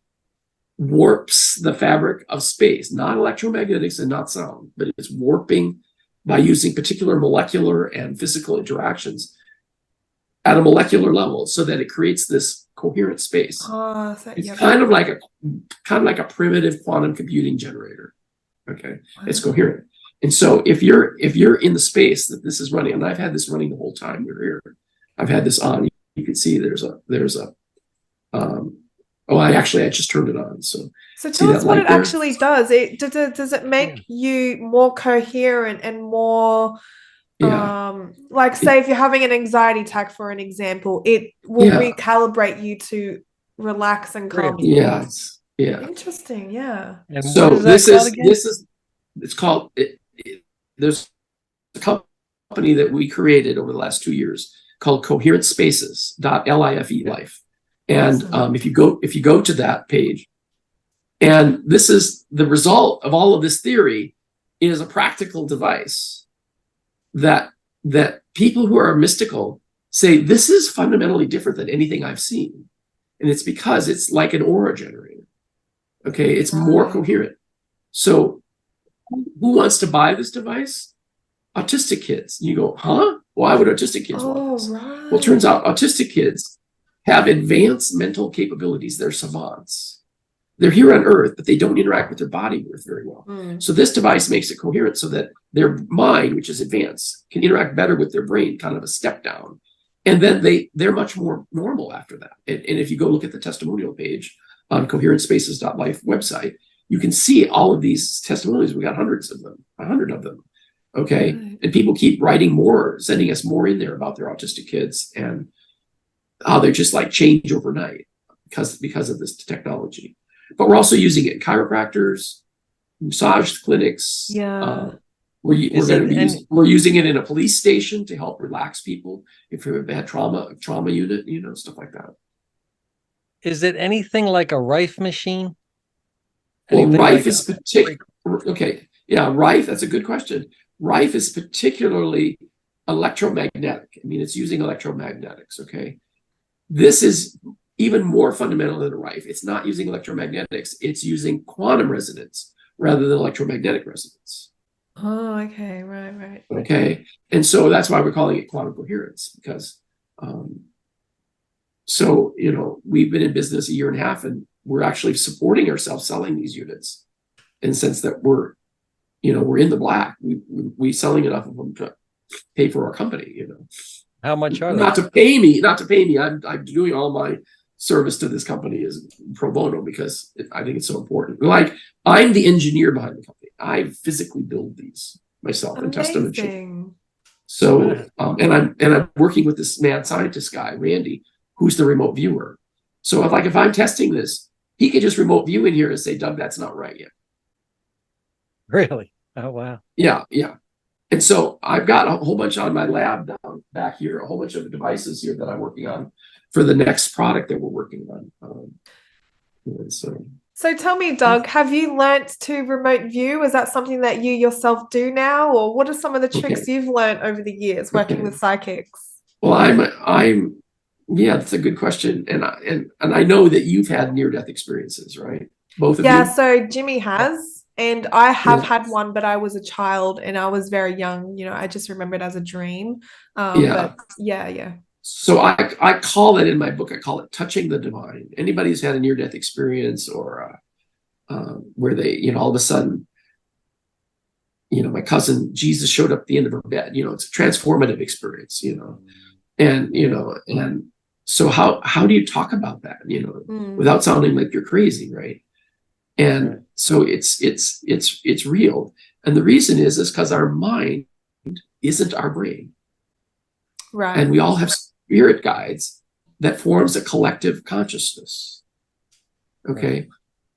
[SPEAKER 1] warps the fabric of space, not electromagnetics and not sound, but it's warping by using particular molecular and physical interactions at a molecular level, so that it creates this coherent space. It's kind of like a primitive quantum computing generator. Okay, it's coherent. And so if you're in the space that this is running, and I've had this running the whole time we're here, I've had this on. You can see I just turned it on. So
[SPEAKER 3] tell us what it actually does. Does it make you more coherent and more say if you're having an anxiety attack, for an example, it will recalibrate you to relax and calm.
[SPEAKER 1] Yeah.
[SPEAKER 3] Interesting. Yeah.
[SPEAKER 2] And
[SPEAKER 1] so it's called there's a company that we created over the last 2 years called coherentspaces.life. And if you go to that page, and this is the result of all of this theory, is a practical device that people who are mystical say, this is fundamentally different than anything I've seen. And it's because it's like an aura generator. Okay, it's more coherent. So who wants to buy this device? Autistic kids. You go, huh? Why would autistic kids want this?
[SPEAKER 3] Right.
[SPEAKER 1] Well, it turns out autistic kids have advanced mental capabilities. They're savants. They're here on Earth, but they don't interact with their body very well. So this device makes it coherent so that their mind, which is advanced, can interact better with their brain, kind of a step down. And then they're much more normal after that. And if you go look at the testimonial page on coherentspaces.life website, you can see all of these testimonials. We got hundreds of them, 100 of them. Okay. Right. And people keep writing more, sending us more in there about their autistic kids and how they just like change overnight because of this technology. But we're also using it in chiropractors, massage clinics.
[SPEAKER 3] Yeah.
[SPEAKER 1] We're using it in a police station to help relax people if you've had trauma unit, you know, stuff like that.
[SPEAKER 2] Is it anything like a Rife machine?
[SPEAKER 1] Well,
[SPEAKER 2] Anything
[SPEAKER 1] Rife
[SPEAKER 2] like
[SPEAKER 1] is particular. Okay, yeah, Rife. That's a good question. Rife is particularly electromagnetic. I mean, it's using electromagnetics. Okay, this is even more fundamental than a Rife. It's not using electromagnetics. It's using quantum resonance rather than electromagnetic resonance.
[SPEAKER 3] Oh, okay, right.
[SPEAKER 1] Okay, and so that's why we're calling it quantum coherence, because so, you know, we've been in business a year and a half, and we're actually supporting ourselves selling these units in the sense that we're in the black. We selling enough of them to pay for our company, you know.
[SPEAKER 2] How much are they?
[SPEAKER 1] Not to pay me. I'm doing all my service to this company is pro bono because I think it's so important. Like, I'm the engineer behind the company. I physically build these myself and test them and ship. So, and I'm working with this mad scientist guy, Randy, who's the remote viewer. So if I'm testing this, he could just remote view in here and say, Doug, that's not right yet.
[SPEAKER 2] Really? Oh, wow.
[SPEAKER 1] Yeah. And so I've got a whole bunch on my lab down back here, a whole bunch of devices here that I'm working on for the next product that we're working on.
[SPEAKER 3] So tell me, Doug, have you learnt to remote view? Is that something that you yourself do now? Or what are some of the tricks you've learned over the years working with psychics?
[SPEAKER 1] Well, yeah, that's a good question. And I know that you've had near-death experiences, right? Both of you?
[SPEAKER 3] Yeah, so Jimi has, and I have had one, but I was a child and I was very young. You know, I just remember it as a dream. But yeah.
[SPEAKER 1] So I call it in my book, I call it touching the divine. Anybody who's had a near-death experience or where they, you know, all of a sudden, you know, my cousin, Jesus showed up at the end of her bed, you know, it's a transformative experience, you know, and, you know, and so how do you talk about that, you know, without sounding like you're crazy, right? And so it's real. And the reason is because our mind isn't our brain.
[SPEAKER 3] Right.
[SPEAKER 1] And we all have spirit guides that forms a collective consciousness. Okay. Right.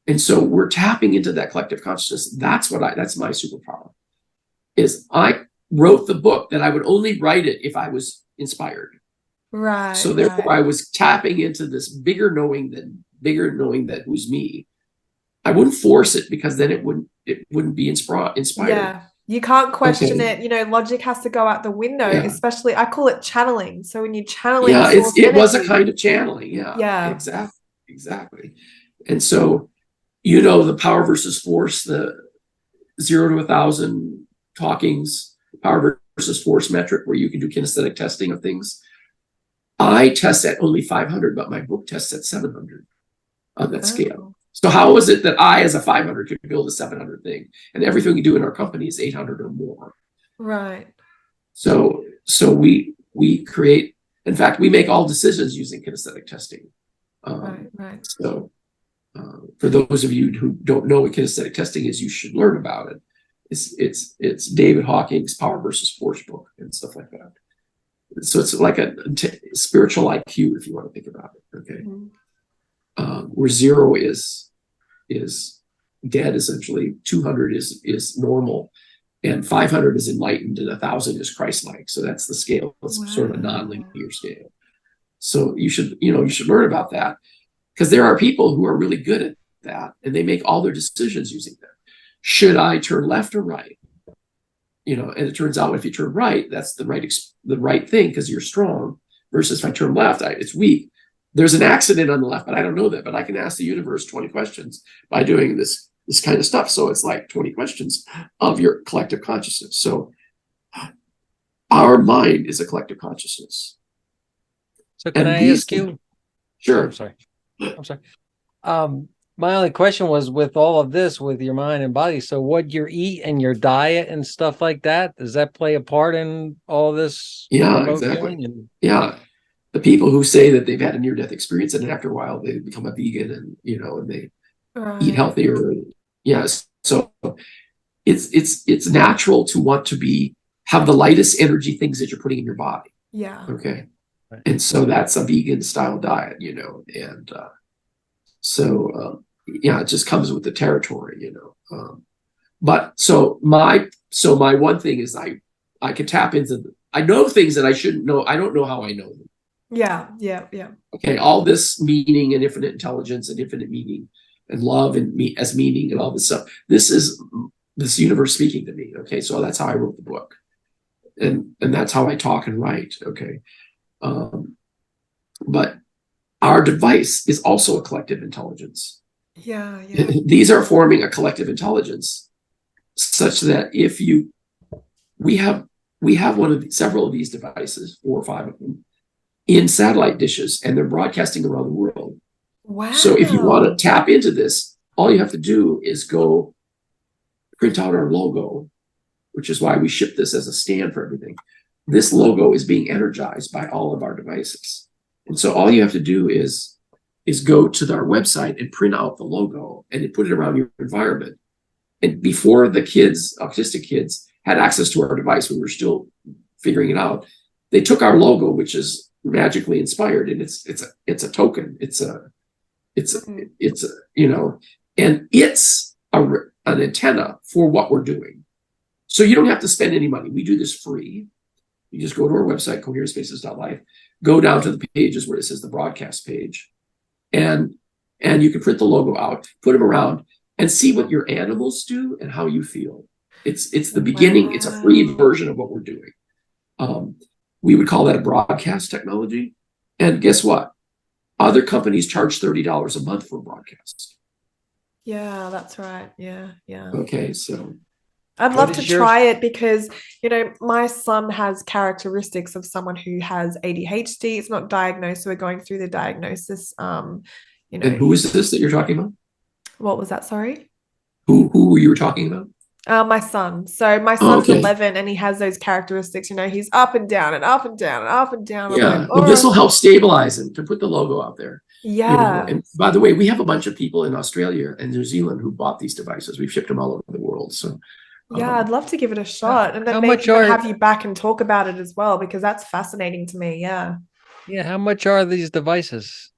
[SPEAKER 1] And so we're tapping into that collective consciousness. That's my superpower. Is I wrote the book that I would only write it if I was inspired.
[SPEAKER 3] Right.
[SPEAKER 1] So therefore I was tapping into this bigger knowing that who's me. I wouldn't force it because then it wouldn't be inspired.
[SPEAKER 3] Yeah. You can't question it. You know, logic has to go out the window, especially I call it channeling. So when you channeling,
[SPEAKER 1] it was a kind of channeling. Yeah. Exactly. And so, you know, the power versus force, the 0 to 1,000 talkings, power versus force metric, where you can do kinesthetic testing of things. I test at only 500, but my book tests at 700 on that scale. So how is it that I, as a 500, could build a 700 thing, and everything we do in our company is 800 or more?
[SPEAKER 3] Right.
[SPEAKER 1] So we create. In fact, we make all decisions using kinesthetic testing.
[SPEAKER 3] Right.
[SPEAKER 1] So for those of you who don't know what kinesthetic testing is, you should learn about it. It's David Hawking's Power versus Force book and stuff like that. So it's like a spiritual IQ, if you want to think about it. Okay. Where 0 is dead, essentially. 200 is normal, and 500 is enlightened, and 1,000 is Christ-like. So that's the scale. It's sort of a non-linear scale. So you should learn about that, because there are people who are really good at that, and they make all their decisions using that. Should I turn left or right? You know, and it turns out if you turn right, that's the right thing because you're strong. Versus if I turn left, it's weak. There's an accident on the left, but I don't know that. But I can ask the universe 20 questions by doing this kind of stuff. So it's like 20 questions of your collective consciousness. So our mind is a collective consciousness.
[SPEAKER 2] So can I ask you?
[SPEAKER 1] Sure.
[SPEAKER 2] I'm sorry. My only question was, with all of this, with your mind and body, so what you eat and your diet and stuff like that, does that play a part in all this?
[SPEAKER 1] Yeah, exactly. Yeah. The people who say that they've had a near-death experience and after a while they become a vegan and, you know, and they eat healthier. Yes. So it's natural to want to have the lightest energy things that you're putting in your body.
[SPEAKER 3] Yeah.
[SPEAKER 1] Okay. Right. And so that's a vegan style diet, you know, and yeah, it just comes with the territory, you know. But so my one thing is I can tap into I know things that I shouldn't know. I don't know how I know them.
[SPEAKER 3] Yeah.
[SPEAKER 1] Okay, all this meaning and infinite intelligence and infinite meaning and love and me as meaning and all this stuff. This is this universe speaking to me. Okay, so that's how I wrote the book, and that's how I talk and write. Okay, but our device is also a collective intelligence.
[SPEAKER 3] Yeah.
[SPEAKER 1] These are forming a collective intelligence, such that if you, we have several of these devices, 4 or 5 of them, in satellite dishes, and they're broadcasting around the world.
[SPEAKER 3] Wow.
[SPEAKER 1] So if you want to tap into this, all you have to do is go print out our logo, which is why we ship this as a stand for everything. This logo is being energized by all of our devices. And so all you have to do is go to our website and print out the logo and put it around your environment. And before the kids, autistic kids, had access to our device, we were still figuring it out. They took our logo, which is magically inspired, and it's a token. It's a you know, and it's an antenna for what we're doing. So you don't have to spend any money. We do this free. You just go to our website, coherentspaces.life, go down to the pages where it says the broadcast page, and you can print the logo out, put them around, and see what your animals do and how you feel. It's the beginning. Wow. It's a free version of what we're doing. We would call that a broadcast technology. And guess what? Other companies charge $30 a month for a broadcast.
[SPEAKER 3] Yeah, that's right. Yeah.
[SPEAKER 1] Okay, so
[SPEAKER 3] I'd love to try it because, you know, my son has characteristics of someone who has ADHD. It's not diagnosed, so we're going through the diagnosis. You know.
[SPEAKER 1] And who is this that you're talking about?
[SPEAKER 3] What was that? Sorry?
[SPEAKER 1] Who you were talking about?
[SPEAKER 3] My son. So my son's 11 and he has those characteristics. You know, he's up and down and up and down and up and down.
[SPEAKER 1] Yeah, well, this will help stabilize him to put the logo out there.
[SPEAKER 3] Yeah.
[SPEAKER 1] You know? And by the way, we have a bunch of people in Australia and New Zealand who bought these devices. We've shipped them all over the world. So
[SPEAKER 3] yeah, I'd love to give it a shot, and then maybe have you back and talk about it as well, because that's fascinating to me. Yeah.
[SPEAKER 2] How much are these devices?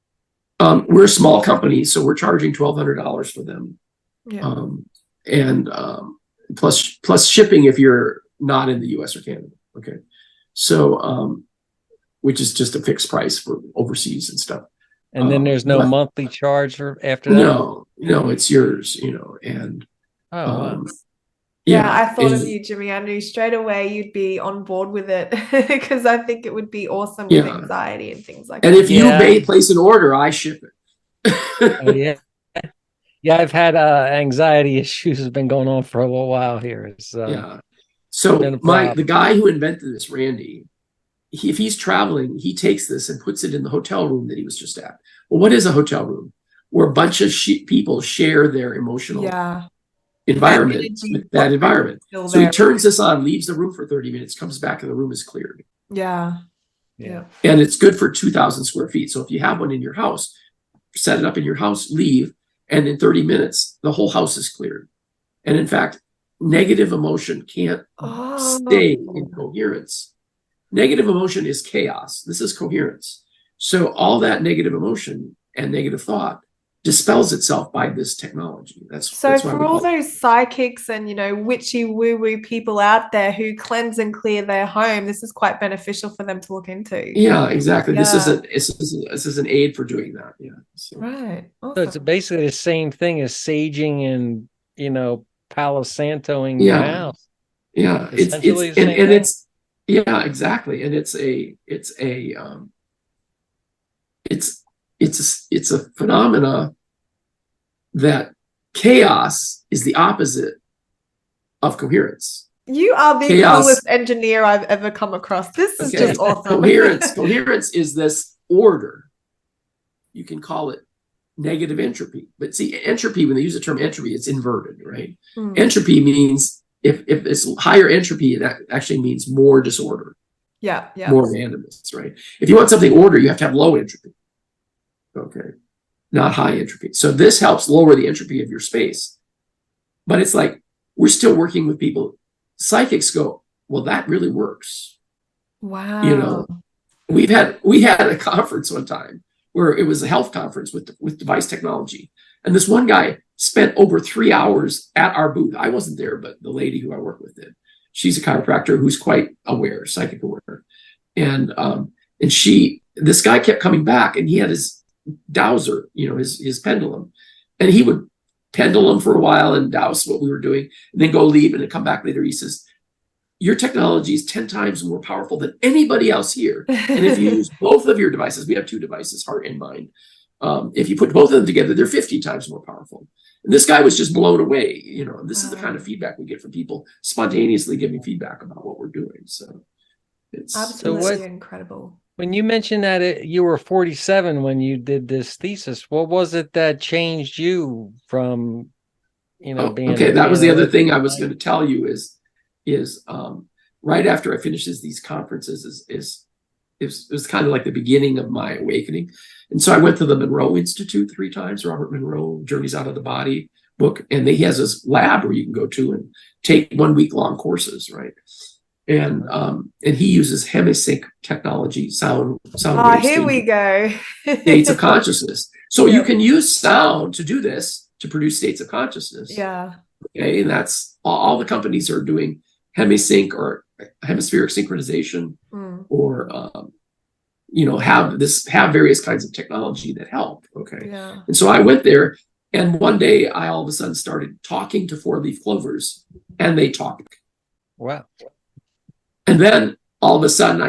[SPEAKER 1] We're a small company, so we're charging $1,200 for them.
[SPEAKER 3] Yeah.
[SPEAKER 1] And plus shipping if you're not in the US or Canada. Okay. So which is just a fixed price for overseas and stuff.
[SPEAKER 2] And then there's no monthly charge after that?
[SPEAKER 1] No, it's yours, you know, and
[SPEAKER 2] wow.
[SPEAKER 3] Yeah, I thought of you, Jimmy. I knew straight away you'd be on board with it because I think it would be awesome with anxiety and things like that.
[SPEAKER 1] And if you may place an order, I ship it.
[SPEAKER 2] Yeah, I've had anxiety issues has been going on for a little while here.
[SPEAKER 1] So the guy who invented this, Randy, if he's traveling, he takes this and puts it in the hotel room that he was just at. Well, what is a hotel room? Where a bunch of people share their emotional environment with that environment. So he turns this on, leaves the room for 30 minutes, comes back, and the room is cleared.
[SPEAKER 3] Yeah.
[SPEAKER 1] And it's good for 2,000 square feet. So if you have one in your house, set it up in your house, leave, and in 30 minutes, the whole house is cleared. And in fact, negative emotion can't stay in coherence. Negative emotion is chaos. This is coherence. So all that negative emotion and negative thought dispels itself by this technology. That's
[SPEAKER 3] for all those psychics and, you know, witchy woo-woo people out there who cleanse and clear their home, this is quite beneficial for them to look into.
[SPEAKER 1] Yeah, exactly. This is an aid for doing that. Yeah. So.
[SPEAKER 3] Right. Awesome.
[SPEAKER 2] So it's basically the same thing as saging and, you know, Palo Santoing your house.
[SPEAKER 1] Yeah. It's exactly. And it's a phenomena that chaos is the opposite of coherence.
[SPEAKER 3] You are the coolest engineer I've ever come across. This is just awesome.
[SPEAKER 1] Coherence is this order. You can call it negative entropy. But see, entropy, when they use the term entropy, it's inverted, right? Entropy means if it's higher entropy, that actually means more disorder.
[SPEAKER 3] Yeah.
[SPEAKER 1] More randomness, right? If you want something order, you have to have low entropy. Okay, not high entropy. So this helps lower the entropy of your space. But it's like, we're still working with people. Psychics go, well, that really works.
[SPEAKER 3] Wow.
[SPEAKER 1] You know, we had a conference one time where it was a health conference with device technology. And this one guy spent over 3 hours at our booth. I wasn't there, but the lady who I work with did. She's a chiropractor who's quite aware, psychic aware. And this guy kept coming back, and he had his dowser, his pendulum, and he would pendulum for a while and douse what we were doing, and then go leave and then come back later. He says, your technology is 10 times more powerful than anybody else here. And if you use both of your devices, we have 2 devices, heart and mind. If you put both of them together, they're 50 times more powerful. And this guy was just blown away, and this is the kind of feedback we get from people spontaneously giving feedback about what we're doing. So it's
[SPEAKER 3] absolutely incredible.
[SPEAKER 2] When you mentioned that you were 47 when you did this thesis, what was it that changed you from, being
[SPEAKER 1] okay? That was the other thing I was going to tell you is right after I finished these conferences it was kind of like the beginning of my awakening. And so I went to the Monroe Institute 3 times, Robert Monroe, Journeys Out of the Body book. And he has this lab where you can go to and take 1 week long courses, right? And he uses hemisync technology, sound
[SPEAKER 3] Here we go.
[SPEAKER 1] States of consciousness. So you can use sound to do this, to produce states of consciousness.
[SPEAKER 3] Yeah.
[SPEAKER 1] Okay. And that's all the companies are doing hemisync or hemispheric synchronization, or have various kinds of technology that help. Okay.
[SPEAKER 3] Yeah.
[SPEAKER 1] And so I went there, and one day I all of a sudden started talking to 4-leaf clovers, and they talked.
[SPEAKER 2] Wow.
[SPEAKER 1] And then all of a sudden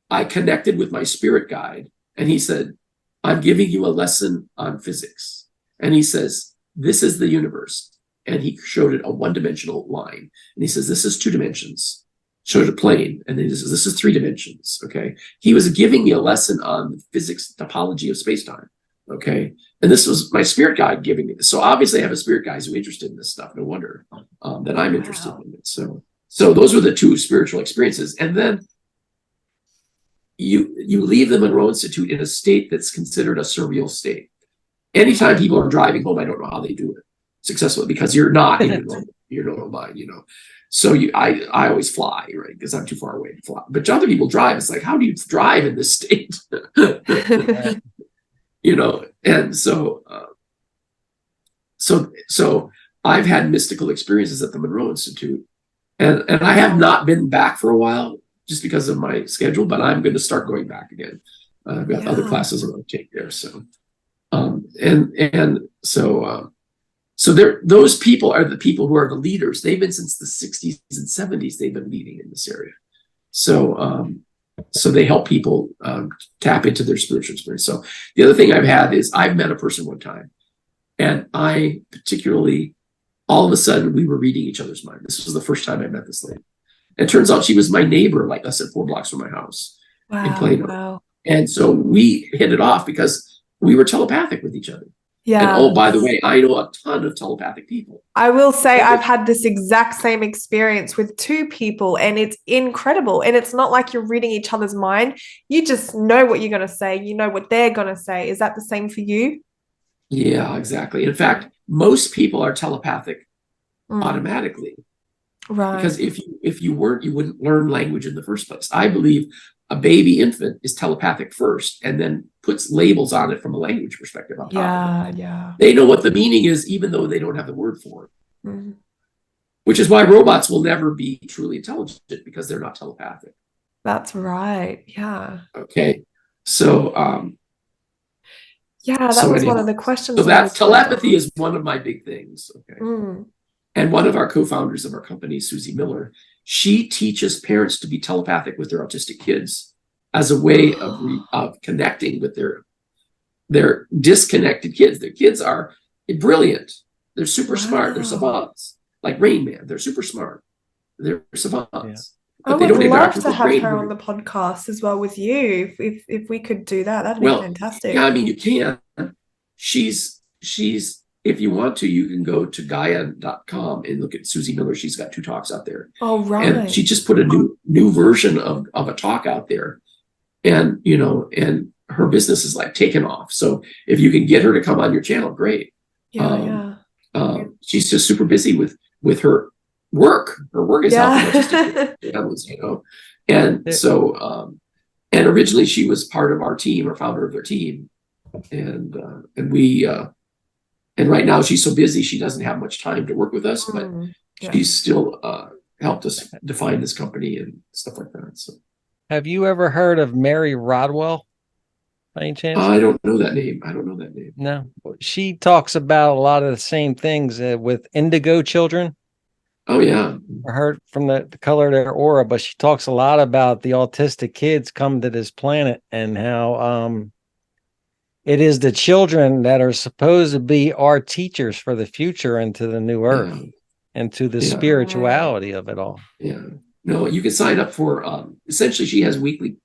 [SPEAKER 1] I connected with my spirit guide, and he said, I'm giving you a lesson on physics. And he says, this is the universe. And he showed it a 1-dimensional line. And he says, this is 2 dimensions. Showed a plane. And then he says, this is 3 dimensions. Okay. He was giving me a lesson on the physics topology of space-time. Okay. And this was my spirit guide giving me this. So obviously I have a spirit guide who's interested in this stuff. No wonder that I'm interested in it. So those were the 2 spiritual experiences. And then you leave the Monroe Institute in a state that's considered a surreal state. Anytime people are driving home, I don't know how they do it successfully, because you're not in your normal mind, So I always fly, right? Because I'm too far away to fly. But other people drive. It's like, how do you drive in this state? And so I've had mystical experiences at the Monroe Institute, and I have not been back for a while just because of my schedule, but I'm going to start going back again. I've got other classes I want to take there. So those people are the people who are the leaders. They've been since the 60s and 70s. They've been leading in this area. So they help people tap into their spiritual experience. So the other thing I've had is I've met a person one time, and I particularly, all of a sudden, we were reading each other's mind. This was the first time I met this lady. And it turns out she was my neighbor, like I said, 4 blocks from my house in Plano.
[SPEAKER 3] Wow.
[SPEAKER 1] And so we hit it off because we were telepathic with each other.
[SPEAKER 3] Yeah.
[SPEAKER 1] And by the way, I know a ton of telepathic people.
[SPEAKER 3] I will say I've had this exact same experience with 2 people, and it's incredible. And it's not like you're reading each other's mind. You just know what you're going to say. You know what they're going to say. Is that the same for you?
[SPEAKER 1] Yeah, exactly. In fact, most people are telepathic automatically.
[SPEAKER 3] Right.
[SPEAKER 1] Because if you weren't, you wouldn't learn language in the first place. I believe a baby infant is telepathic first, and then puts labels on it from a language perspective on top of it.
[SPEAKER 3] Yeah.
[SPEAKER 1] They know what the meaning is, even though they don't have the word for it. Which is why robots will never be truly intelligent, because they're not telepathic.
[SPEAKER 3] That's right. Yeah.
[SPEAKER 1] Okay. So
[SPEAKER 3] that was one of the questions.
[SPEAKER 1] So that telepathy is one of my big things. Okay. And one of our co-founders of our company, Susie Miller, she teaches parents to be telepathic with their autistic kids as a way of connecting with their disconnected kids. Their kids are brilliant. They're super smart. They're savants, like Rain Man. They're super smart. They're savants.
[SPEAKER 3] I would love to have her on the podcast as well with you. If we could do that, that'd be fantastic.
[SPEAKER 1] Yeah, I mean, you can. She's if you want to, you can go to Gaia.com and look at Susie Miller. She's got 2 talks out there.
[SPEAKER 3] Oh, right.
[SPEAKER 1] And she just put a new version of a talk out there. And, and her business is like taken off. So if you can get her to come on your channel, great. She's just super busy with her work. Her work is helping families, And so, and originally she was part of our team, or founder of their team. And And right now she's so busy, she doesn't have much time to work with us, but
[SPEAKER 3] Yeah.
[SPEAKER 1] she's still helped us define this company and stuff like that. So
[SPEAKER 2] Have you ever heard of Mary Rodwell by any chance?
[SPEAKER 1] I don't know that name. I don't know that name.
[SPEAKER 2] No. She talks about a lot of the same things with indigo children.
[SPEAKER 1] Oh yeah.
[SPEAKER 2] I heard from the color of their aura, but she talks a lot about the autistic kids come to this planet and how it is the children that are supposed to be our teachers for the future and to the new earth and to the spirituality of it all.
[SPEAKER 1] Yeah. No, you can sign up for essentially she has weekly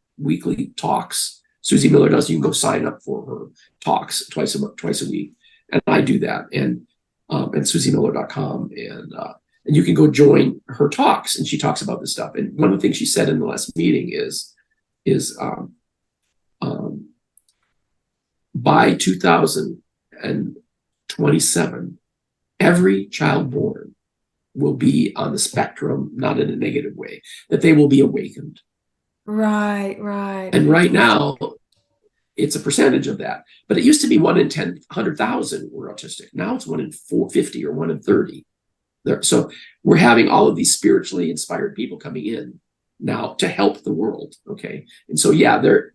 [SPEAKER 1] talks. Susie Miller does. You can go sign up for her talks twice a week. And I do that. And SusieMiller.com and you can go join her talks, and she talks about this stuff. And one of the things she said in the last meeting is by 2027, every child born will be on the spectrum, not in a negative way, that they will be awakened.
[SPEAKER 3] Right.
[SPEAKER 1] And right now, it's a percentage of that. But it used to be 1 in 10, 100,000 were autistic. Now it's 1 in 50 or 1 in 30. So we're having all of these spiritually inspired people coming in now to help the world. Okay. And so, yeah, they're,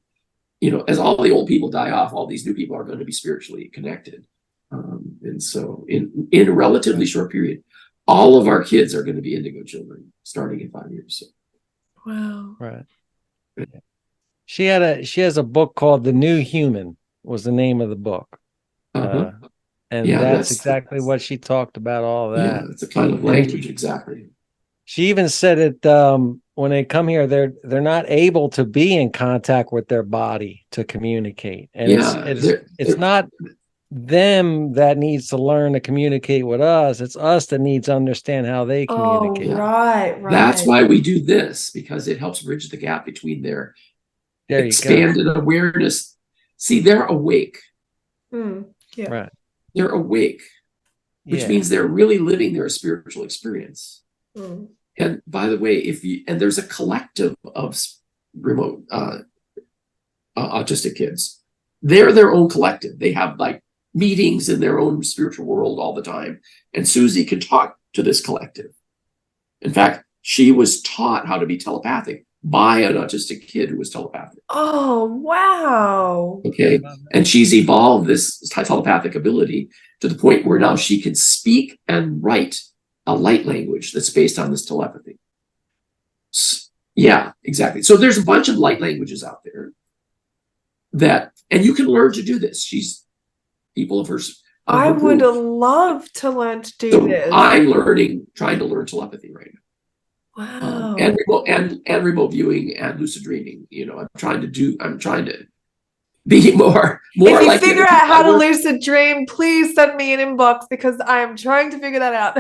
[SPEAKER 1] as all the old people die off, all these new people are going to be spiritually connected. And so in a relatively short period, all of our kids are going to be indigo children starting in 5 years. So.
[SPEAKER 3] Wow.
[SPEAKER 2] Right. She has a book called The New Human was the name of the book. And that's exactly what she talked about, all that.
[SPEAKER 1] Yeah, it's a kind of language, exactly.
[SPEAKER 2] She even said it when they come here, they're not able to be in contact with their body to communicate. And it's not them that needs to learn to communicate with us. It's us that needs to understand how they communicate.
[SPEAKER 3] Oh, right.
[SPEAKER 1] That's why we do this, because it helps bridge the gap between their expanded awareness. See, they're awake.
[SPEAKER 2] Right.
[SPEAKER 1] They're awake, which means they're really living their spiritual experience. And by the way, there's a collective of remote autistic kids. They're their own collective. They have like meetings in their own spiritual world all the time. And Susie can talk to this collective. In fact, she was taught how to be telepathic by an autistic kid who was telepathic.
[SPEAKER 3] Oh, wow.
[SPEAKER 1] Okay. And she's evolved this telepathic ability to the point where now she can speak and write a light language that's based on this telepathy. Yeah, exactly. So there's a bunch of light languages out there and you can learn to do this. People of hers.
[SPEAKER 3] I would love to learn to do this.
[SPEAKER 1] I'm trying to learn telepathy right now.
[SPEAKER 3] Wow.
[SPEAKER 1] And remote viewing and lucid dreaming. I'm trying to be more
[SPEAKER 3] if you
[SPEAKER 1] like
[SPEAKER 3] figure out how to lucid dream, please send me an inbox because I am trying to figure that out.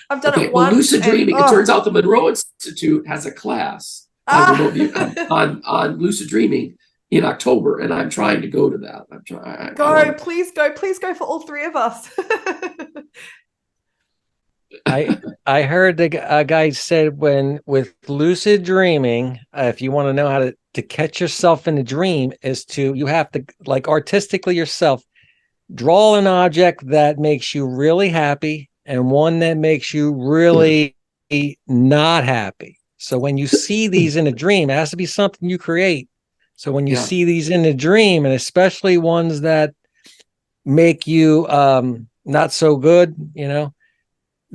[SPEAKER 3] I've done it once.
[SPEAKER 1] Lucid dreaming. It turns out the Monroe Institute has a class on lucid dreaming in October, and I'm trying to go to that.
[SPEAKER 3] Please go for all three of us.
[SPEAKER 2] I heard a guy said with lucid dreaming, if you want to know how to catch yourself in a dream, you have to, like, artistically yourself, draw an object that makes you really happy and one that makes you really not happy. So when you see these in a dream, it has to be something you create. So when you see these in a dream, and especially ones that make you not so good,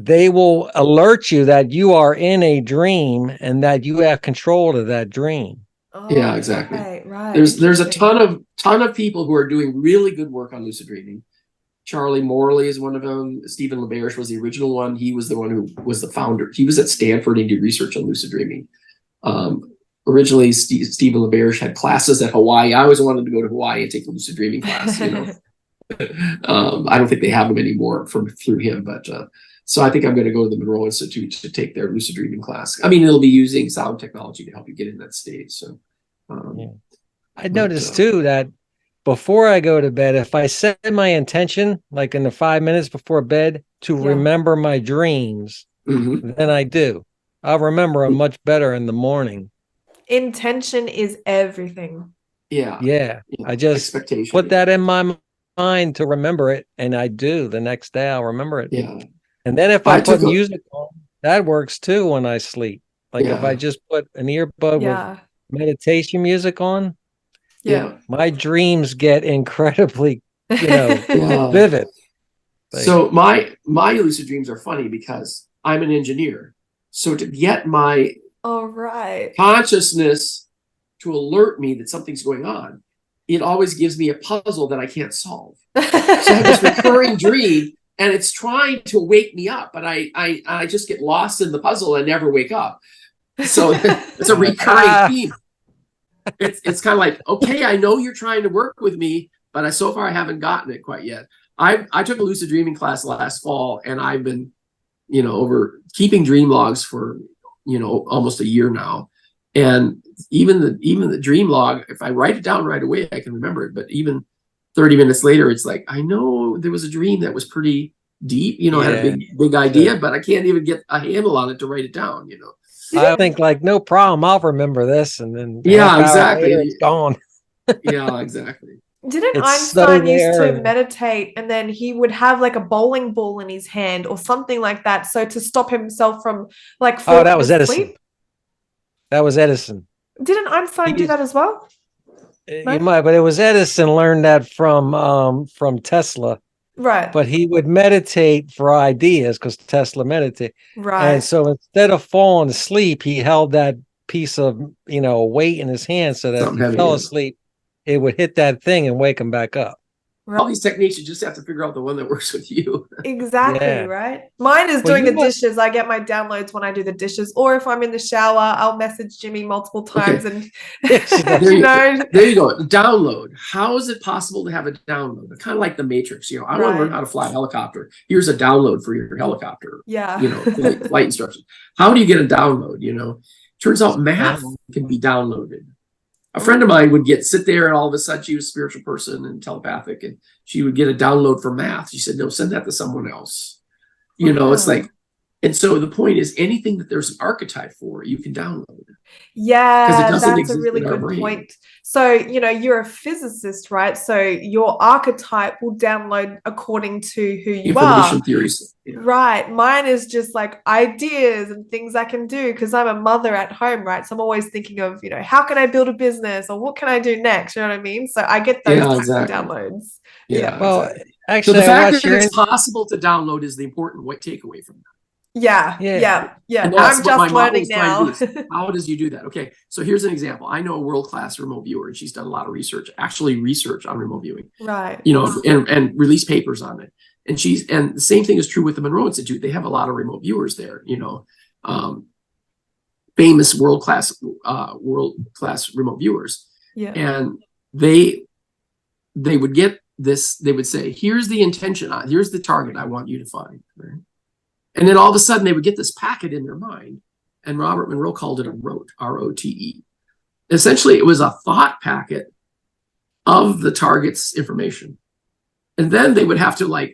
[SPEAKER 2] they will alert you that you are in a dream and that you have control of that dream.
[SPEAKER 1] Yeah, exactly.
[SPEAKER 3] Right.
[SPEAKER 1] There's a ton of people who are doing really good work on lucid dreaming. Charlie Morley is one of them. Stephen LaBerge was the original one. He was the one who was the founder. He was at Stanford and did research on lucid dreaming. Originally, Stephen LaBerge had classes at Hawaii. I always wanted to go to Hawaii and take the lucid dreaming class. I don't think they have them anymore through him, but so I think I'm going to go to the Monroe Institute to take their lucid dreaming class. I mean, it'll be using sound technology to help you get in that state. So
[SPEAKER 2] I noticed too that before I go to bed, if I set my intention, like in the 5 minutes before bed, to remember my dreams, then I do. I'll remember them much better in the morning.
[SPEAKER 3] Intention is everything.
[SPEAKER 2] Yeah. I just put that in my mind to remember it, and I do. The next day I'll remember it.
[SPEAKER 1] Yeah.
[SPEAKER 2] And then if I put music on, that works too when I sleep. Like if I just put an earbud with meditation music on, my dreams get incredibly, vivid. Like,
[SPEAKER 1] so my lucid dreams are funny because I'm an engineer. So to get my consciousness to alert me that something's going on, it always gives me a puzzle that I can't solve. So I have this recurring dream, and it's trying to wake me up, but I just get lost in the puzzle and never wake up. So it's a recurring theme. It's kind of like, okay, I know you're trying to work with me, but so far I haven't gotten it quite yet. I took a lucid dreaming class last fall, and I've been, over keeping dream logs for, almost a year now. And even the dream log, if I write it down right away, I can remember it. But even 30 minutes later, it's like, I know there was a dream that was pretty deep, had a big idea, but I can't even get a handle on it to write it down,
[SPEAKER 2] I think like, no problem, I'll remember this. And then
[SPEAKER 1] exactly.
[SPEAKER 2] later, it's gone.
[SPEAKER 1] Yeah, exactly.
[SPEAKER 3] Didn't Einstein used to meditate, and then he would have like a bowling ball in his hand or something like that, so to stop himself from like falling
[SPEAKER 2] that was Edison.
[SPEAKER 3] asleep?
[SPEAKER 2] That was Edison.
[SPEAKER 3] Didn't Einstein do that as well?
[SPEAKER 2] You might, but it was Edison learned that from Tesla.
[SPEAKER 3] Right.
[SPEAKER 2] But he would meditate for ideas because Tesla meditated.
[SPEAKER 3] Right.
[SPEAKER 2] And so instead of falling asleep, he held that piece of, weight in his hand so that if he fell asleep, it would hit that thing and wake him back up.
[SPEAKER 1] All these techniques, you just have to figure out the one that works with you.
[SPEAKER 3] Exactly, right? Mine is doing the dishes. I get my downloads when I do the dishes, or if I'm in the shower, I'll message Jimi multiple times and
[SPEAKER 1] there you go. Download. How is it possible to have a download? Kind of like the Matrix. I want to learn how to fly a helicopter. Here's a download for your helicopter.
[SPEAKER 3] Yeah.
[SPEAKER 1] Flight instructions. How do you get a download? Turns out math can be downloaded. A friend of mine would sit there, and all of a sudden she was a spiritual person and telepathic, and she would get a download for math. She said, no, send that to someone else. It's like, and so the point is, anything that there's an archetype for, you can download.
[SPEAKER 3] Yeah, that's a really good point. So, you're a physicist, right? So your archetype will download according to who you are.
[SPEAKER 1] Theories. Yeah.
[SPEAKER 3] Right. Mine is just like ideas and things I can do because I'm a mother at home, right? So I'm always thinking of, how can I build a business or what can I do next? You know what I mean? So I get those types of downloads.
[SPEAKER 1] Yeah.
[SPEAKER 2] Well, actually,
[SPEAKER 1] so the fact that it's possible to download is the important takeaway from that.
[SPEAKER 3] Yeah.
[SPEAKER 1] And
[SPEAKER 3] I'm just learning now.
[SPEAKER 1] How does you do that? Okay, so here's an example. I know a world-class remote viewer, and she's done a lot of research on remote viewing.
[SPEAKER 3] Right.
[SPEAKER 1] And released papers on it. And the same thing is true with the Monroe Institute. They have a lot of remote viewers there. Famous world-class remote viewers.
[SPEAKER 3] Yeah.
[SPEAKER 1] And they would get this. They would say, "Here's the intention. Here's the target I want you to find." Right? And then all of a sudden they would get this packet in their mind, and Robert Monroe called it a rote, R-O-T-E. Essentially, it was a thought packet of the target's information. And then they would have to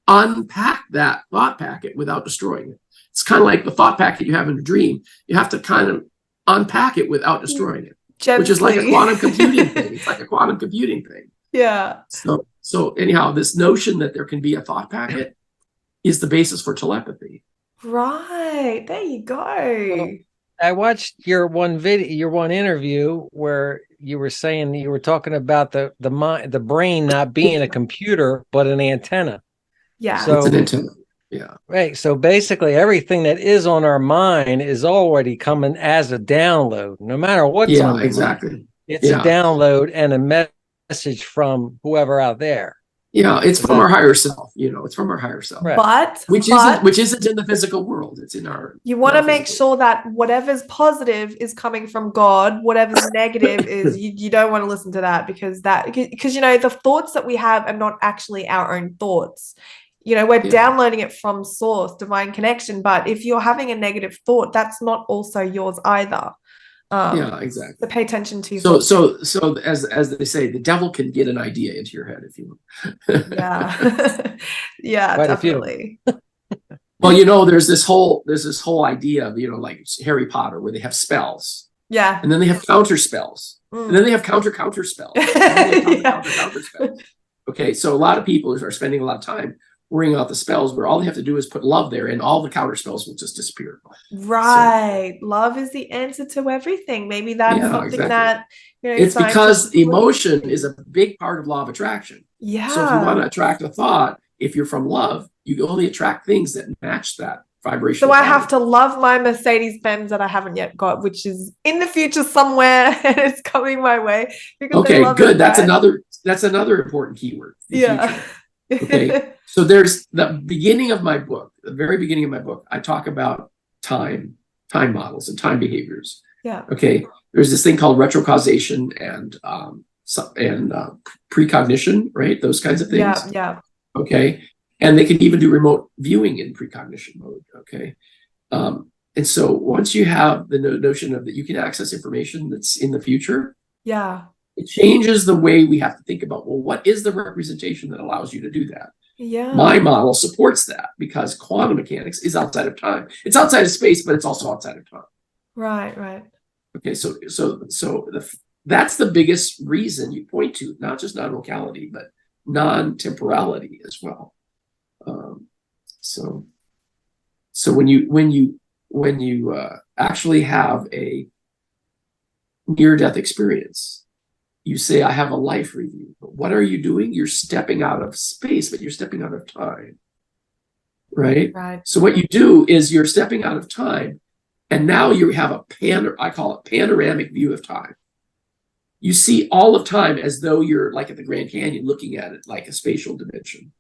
[SPEAKER 1] unpack that thought packet without destroying it. It's kind of like the thought packet you have in a dream. You have to kind of unpack it without destroying it, which is like a quantum computing thing. It's like a quantum computing thing.
[SPEAKER 3] Yeah.
[SPEAKER 1] So anyhow, this notion that there can be a thought packet is the basis for telepathy.
[SPEAKER 3] Right. There you go.
[SPEAKER 2] Well, I watched your one interview where you were saying you were talking about the mind, the brain not being a computer but an antenna.
[SPEAKER 3] Yeah.
[SPEAKER 2] So
[SPEAKER 1] it's an antenna. Yeah.
[SPEAKER 2] Right. So basically everything that is on our mind is already coming as a download, no matter what's on
[SPEAKER 1] exactly.
[SPEAKER 2] Mind. It's a download and a message from whoever out there.
[SPEAKER 1] Yeah, it's from our higher self. It's from our higher self.
[SPEAKER 2] Right.
[SPEAKER 3] But
[SPEAKER 1] which isn't in the physical world. It's in our.
[SPEAKER 3] You want to make sure that whatever's positive is coming from God. Whatever's negative is you don't want to listen to that because the thoughts that we have are not actually our own thoughts. We're downloading it from source, divine connection. But if you're having a negative thought, that's not also yours either.
[SPEAKER 1] Exactly.
[SPEAKER 3] So pay attention to.
[SPEAKER 1] So as they say, the devil can get an idea into your head if you want.
[SPEAKER 3] Yeah, definitely.
[SPEAKER 1] Well, there's this whole idea of like Harry Potter where they have spells.
[SPEAKER 3] Yeah.
[SPEAKER 1] And then they have counter spells. And then they have counter spells. And then they have counter spells. Okay, so a lot of people are spending a lot of time worrying about the spells where all they have to do is put love there and all the counter spells will just disappear.
[SPEAKER 3] Right. Love is the answer to everything. Maybe that's
[SPEAKER 1] Yeah,
[SPEAKER 3] something
[SPEAKER 1] exactly.
[SPEAKER 3] that,
[SPEAKER 1] It's because
[SPEAKER 3] scientists.
[SPEAKER 1] emotion is a big part of law of attraction. So if you want
[SPEAKER 3] Yeah.
[SPEAKER 1] to attract a thought, if you're from love, you only attract things that match that
[SPEAKER 3] So
[SPEAKER 1] vibrational
[SPEAKER 3] I have
[SPEAKER 1] pattern.
[SPEAKER 3] to love my Mercedes Benz that I haven't yet got, which is in the future somewhere and it's coming my way because I
[SPEAKER 1] Okay,
[SPEAKER 3] love
[SPEAKER 1] good.
[SPEAKER 3] it, right?
[SPEAKER 1] That's another important keyword, the
[SPEAKER 3] Yeah.
[SPEAKER 1] future. Okay. So there's the beginning of my book, the very beginning of my book, I talk about time models and time behaviors.
[SPEAKER 3] Yeah.
[SPEAKER 1] Okay. There's this thing called retrocausation and precognition, right? Those kinds of things.
[SPEAKER 3] Yeah. Yeah.
[SPEAKER 1] Okay. And they can even do remote viewing in precognition mode. Okay. And so once you have the notion of that you can access information that's in the future,
[SPEAKER 3] Yeah.
[SPEAKER 1] it changes the way we have to think about, well, what is the representation that allows you to do that?
[SPEAKER 3] Yeah.
[SPEAKER 1] My model supports that because quantum mechanics is outside of time. It's outside of space, but it's also outside of time.
[SPEAKER 3] Right. Right.
[SPEAKER 1] Okay, that's the biggest reason you point to, not just non-locality, but non-temporality as well. So when you actually have a near-death experience, you say, I have a life review. But what are you doing? You're stepping out of space, but you're stepping out of time. Right?
[SPEAKER 3] Right.
[SPEAKER 1] So what you do is you're stepping out of time, and now you have I call it panoramic view of time. You see all of time as though you're like at the Grand Canyon looking at it like a spatial dimension.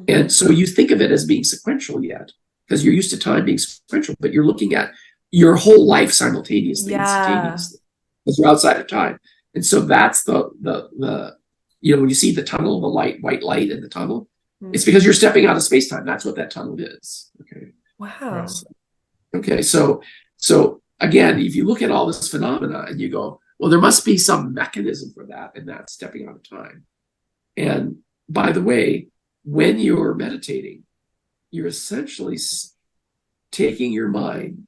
[SPEAKER 1] And so you think of it as being sequential yet, because you're used to time being sequential, but you're looking at your whole life simultaneously, instantaneously, because you're outside of time. And so that's the when you see the tunnel, the white light in the tunnel, it's because you're stepping out of space-time. That's what that tunnel is. Okay.
[SPEAKER 3] Wow.
[SPEAKER 1] Okay. So again, if you look at all this phenomena and you go, well, there must be some mechanism for that, and that's stepping out of time. And by the way, when you're meditating, you're essentially taking your mind,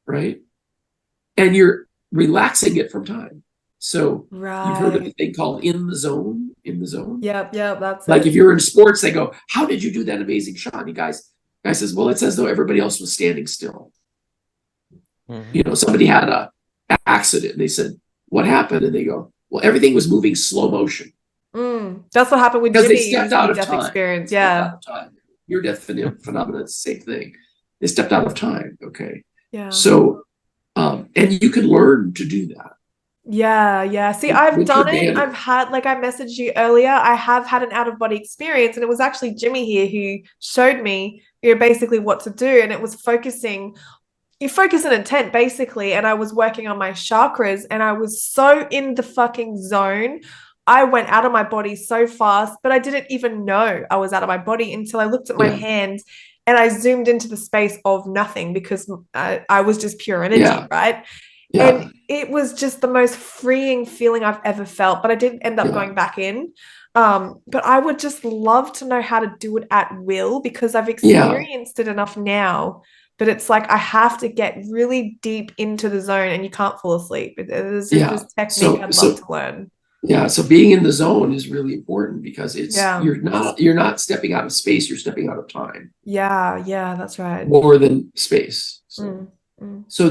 [SPEAKER 1] right? And you're relaxing it from time. So you've heard of a thing called in the zone.
[SPEAKER 3] Yep. That's
[SPEAKER 1] like
[SPEAKER 3] it.
[SPEAKER 1] if you're in sports, they go, how did you do that amazing shot? And guy says, well, it's as though everybody else was standing still. Somebody had a accident and they said, what happened? And they go, well, everything was moving slow motion.
[SPEAKER 3] That's what happened with
[SPEAKER 1] Because
[SPEAKER 3] Jimi.
[SPEAKER 1] they stepped out of
[SPEAKER 3] death
[SPEAKER 1] time.
[SPEAKER 3] Experience. Yeah.
[SPEAKER 1] Your death phenomenon, it's the same thing. They stepped out of time. Okay.
[SPEAKER 3] Yeah.
[SPEAKER 1] So, and you can learn to do that.
[SPEAKER 3] Yeah. See, I've done it. I've had, like I messaged you earlier, I have had an out-of-body experience, and it was actually Jimi here who showed me, basically what to do. And it was you focus an intent basically. And I was working on my chakras and I was so in the fucking zone. I went out of my body so fast, but I didn't even know I was out of my body until I looked at my hands and I zoomed into the space of nothing because I was just pure energy, right? Yeah. And it was just the most freeing feeling I've ever felt, but I didn't end up going back in. But I would just love to know how to do it at will because I've experienced it enough now. But it's like I have to get really deep into the zone and you can't fall asleep. There's this technique I'd love to learn.
[SPEAKER 1] Yeah, so being in the zone is really important because you're not stepping out of space, you're stepping out of time. Yeah,
[SPEAKER 3] that's right.
[SPEAKER 1] More than space. So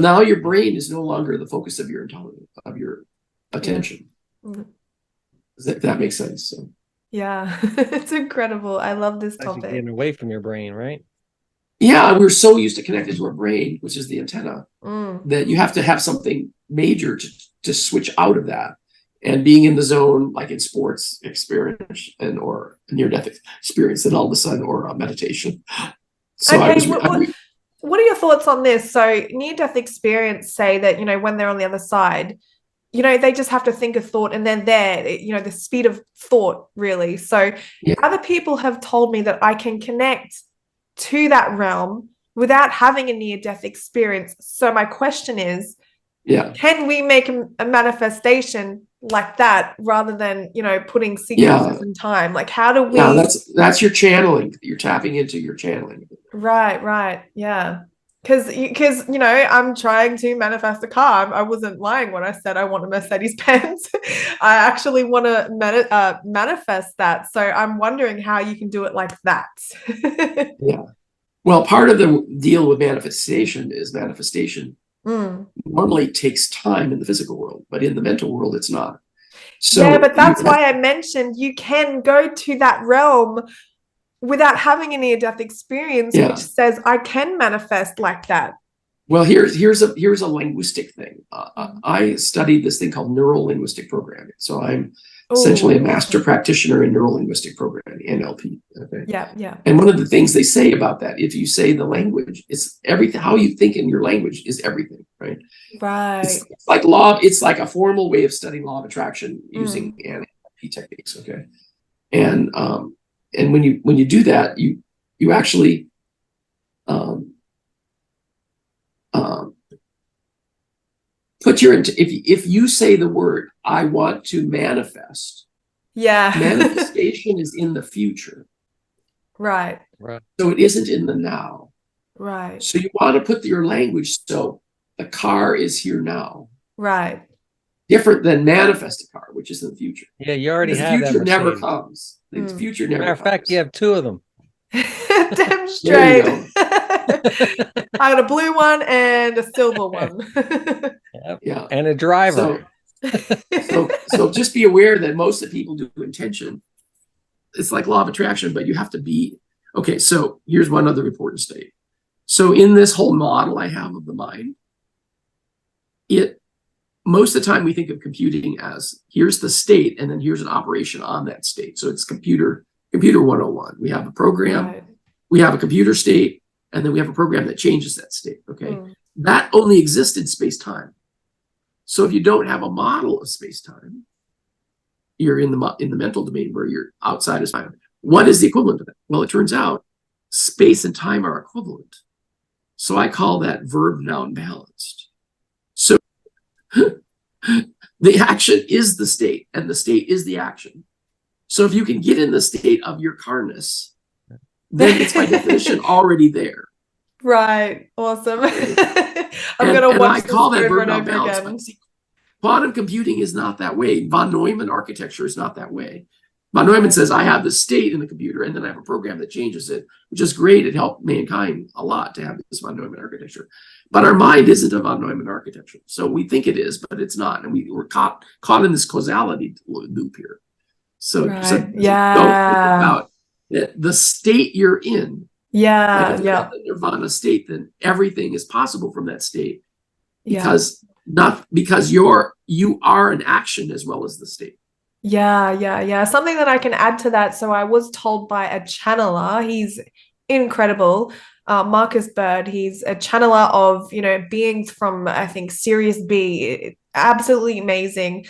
[SPEAKER 1] now your brain is no longer the focus of your intelligence, of your attention. Does that make sense? So.
[SPEAKER 3] Yeah, it's incredible. I love this topic.
[SPEAKER 2] Getting away from your brain, right?
[SPEAKER 1] Yeah, we're so used to connected to our brain, which is the antenna, that you have to have something major to switch out of that. And being in the zone, like in sports experience or near-death experience, and all of a sudden, or meditation. So
[SPEAKER 3] okay, what are your thoughts on this? So near-death experience say that, when they're on the other side, they just have to think a thought and then they're, the speed of thought, really. So other people have told me that I can connect to that realm without having a near-death experience. So my question is, can we make a manifestation like that rather than, putting sequences in time? Like, how do we?
[SPEAKER 1] Yeah, that's your channeling. You're tapping into your channeling.
[SPEAKER 3] Right. Yeah. Because you know, I'm trying to manifest a car. I wasn't lying when I said I want a Mercedes Benz. I actually want to manifest that. So I'm wondering how you can do it like that.
[SPEAKER 1] Yeah. Well, part of the deal with manifestation is manifestation normally takes time in the physical world, but in the mental world, it's not. So
[SPEAKER 3] yeah, but that's why I mentioned you can go to that realm without having a near-death experience, which says I can manifest like that.
[SPEAKER 1] Well, here's a linguistic thing. I studied this thing called neuro-linguistic programming. So I'm essentially a master practitioner in neuro-linguistic programming, NLP. Okay.
[SPEAKER 3] Yeah, yeah.
[SPEAKER 1] And one of the things they say about that, if you say the language, it's everything. How you think in your language is everything, right?
[SPEAKER 3] Right.
[SPEAKER 1] It's like law. It's like a formal way of studying law of attraction using NLP techniques. Okay. And when you do that, you actually put your if you say the word I want to manifest, manifestation is in the future,
[SPEAKER 3] right,
[SPEAKER 1] so it isn't in the now,
[SPEAKER 3] right.
[SPEAKER 1] So you want to put your language so the car is here now,
[SPEAKER 3] right,
[SPEAKER 1] different than manifest a car, which is in the future.
[SPEAKER 2] Yeah, you already have that.
[SPEAKER 1] The future never comes. The future never
[SPEAKER 2] Matter of fact,
[SPEAKER 1] comes.
[SPEAKER 2] you have two of them.
[SPEAKER 3] Damn straight. I got a blue one and a silver one.
[SPEAKER 2] Yeah, and a driver.
[SPEAKER 1] So just be aware that most of the people do intention. It's like law of attraction, but you have to be okay. So here's one other important state. So in this whole model I have of the mind, most of the time we think of computing as here's the state and then here's an operation on that state. So it's computer 101. We have a program, we have a computer state, and then we have a program that changes that state. Okay. That only exists in space-time. So if you don't have a model of space-time, you're in the mental domain where you're outside of time. What is the equivalent of that? Well, it turns out space and time are equivalent. So I call that verb noun balanced. So the action is the state and the state is the action. So if you can get in the state of your carness, then it's by definition already there.
[SPEAKER 3] Right. Awesome. I'm going to watch
[SPEAKER 1] I call that verb noun
[SPEAKER 3] over
[SPEAKER 1] balance. Quantum computing is not that way. Von Neumann architecture is not that way. Von Neumann says, I have the state in the computer and then I have a program that changes it, which is great. It helped mankind a lot to have this von Neumann architecture. But our mind isn't a von Neumann architecture. So we think it is, but it's not. And we're caught in this causality loop here. So, don't think about the state you're in.
[SPEAKER 3] Yeah.
[SPEAKER 1] Like if you're in the nirvana state, then everything is possible from that state because you are an action as well as the state.
[SPEAKER 3] Yeah. Something that I can add to that. So I was told by a channeler, he's incredible, Marcus Bird. He's a channeler of, beings from, I think, Sirius B. Absolutely amazing.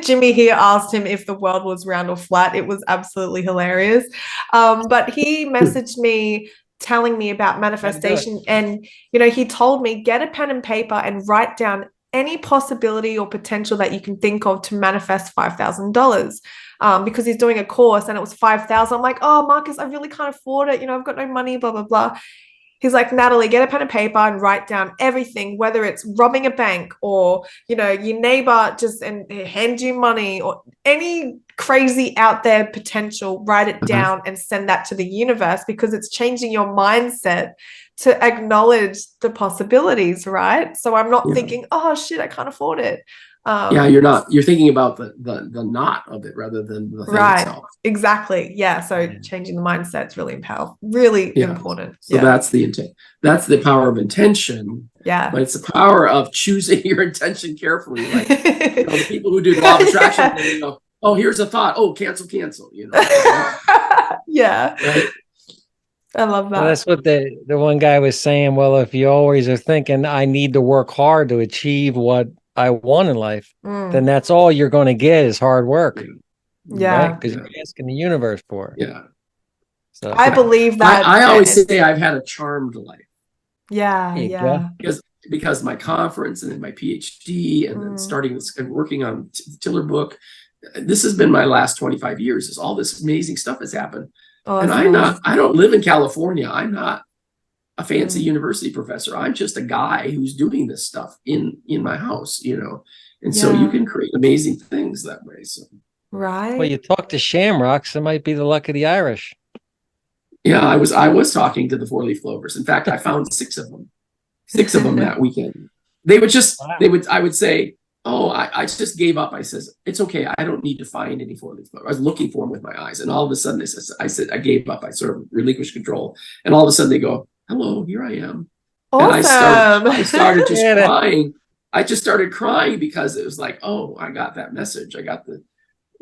[SPEAKER 3] Jimmy here asked him if the world was round or flat. It was absolutely hilarious. But he messaged me telling me about manifestation. And, he told me, get a pen and paper and write down any possibility or potential that you can think of to manifest $5,000 because he's doing a course and it was 5,000. I'm like, oh, Marcus, I really can't afford it. I've got no money, blah, blah, blah. He's like, Natalie, get a pen and paper and write down everything, whether it's robbing a bank or, your neighbor just and hand you money or any crazy out there potential, write it down and send that to the universe because it's changing your mindset to acknowledge the possibilities, right? So I'm not thinking, oh shit, I can't afford it.
[SPEAKER 1] You're not. You're thinking about the not of it rather than the thing itself.
[SPEAKER 3] Exactly. Yeah. So changing the mindset is really powerful, really important.
[SPEAKER 1] So that's the intent. That's the power of intention.
[SPEAKER 3] Yeah.
[SPEAKER 1] But it's the power of choosing your intention carefully. Like the people who do law of attraction, they go, oh, here's a thought. Oh, cancel.
[SPEAKER 3] Yeah.
[SPEAKER 1] Right.
[SPEAKER 3] I love that.
[SPEAKER 2] Well, that's what the one guy was saying. Well, if you always are thinking, I need to work hard to achieve what I want in life, then that's all you're going to get is hard work.
[SPEAKER 3] Yeah.
[SPEAKER 2] Because you're asking the universe for it.
[SPEAKER 1] Yeah.
[SPEAKER 3] So I believe that.
[SPEAKER 1] I always say I've had a charmed life.
[SPEAKER 3] Yeah.
[SPEAKER 1] Because my conference and then my PhD and then starting and working on Tiller book, this has been my last 25 years. Is all this amazing stuff has happened. And I don't live in California. I'm not a fancy university professor. I'm just a guy who's doing this stuff in my house, you know. And so you can create amazing things that way. So
[SPEAKER 3] Right.
[SPEAKER 2] Well, you talk to shamrocks, it might be the luck of the Irish.
[SPEAKER 1] yeah, I was talking to the four-leaf clovers. In fact, I found six of them that weekend. They would just, I would say, oh, I just gave up. I says, it's okay. I don't need to find any four-leaf clover. I was looking for them with my eyes. And all of a sudden I said, I gave up. I sort of relinquished control. And all of a sudden they go, hello, here I am.
[SPEAKER 3] Awesome.
[SPEAKER 1] And I started just crying. I just started crying because it was like, oh, I got that message. I got the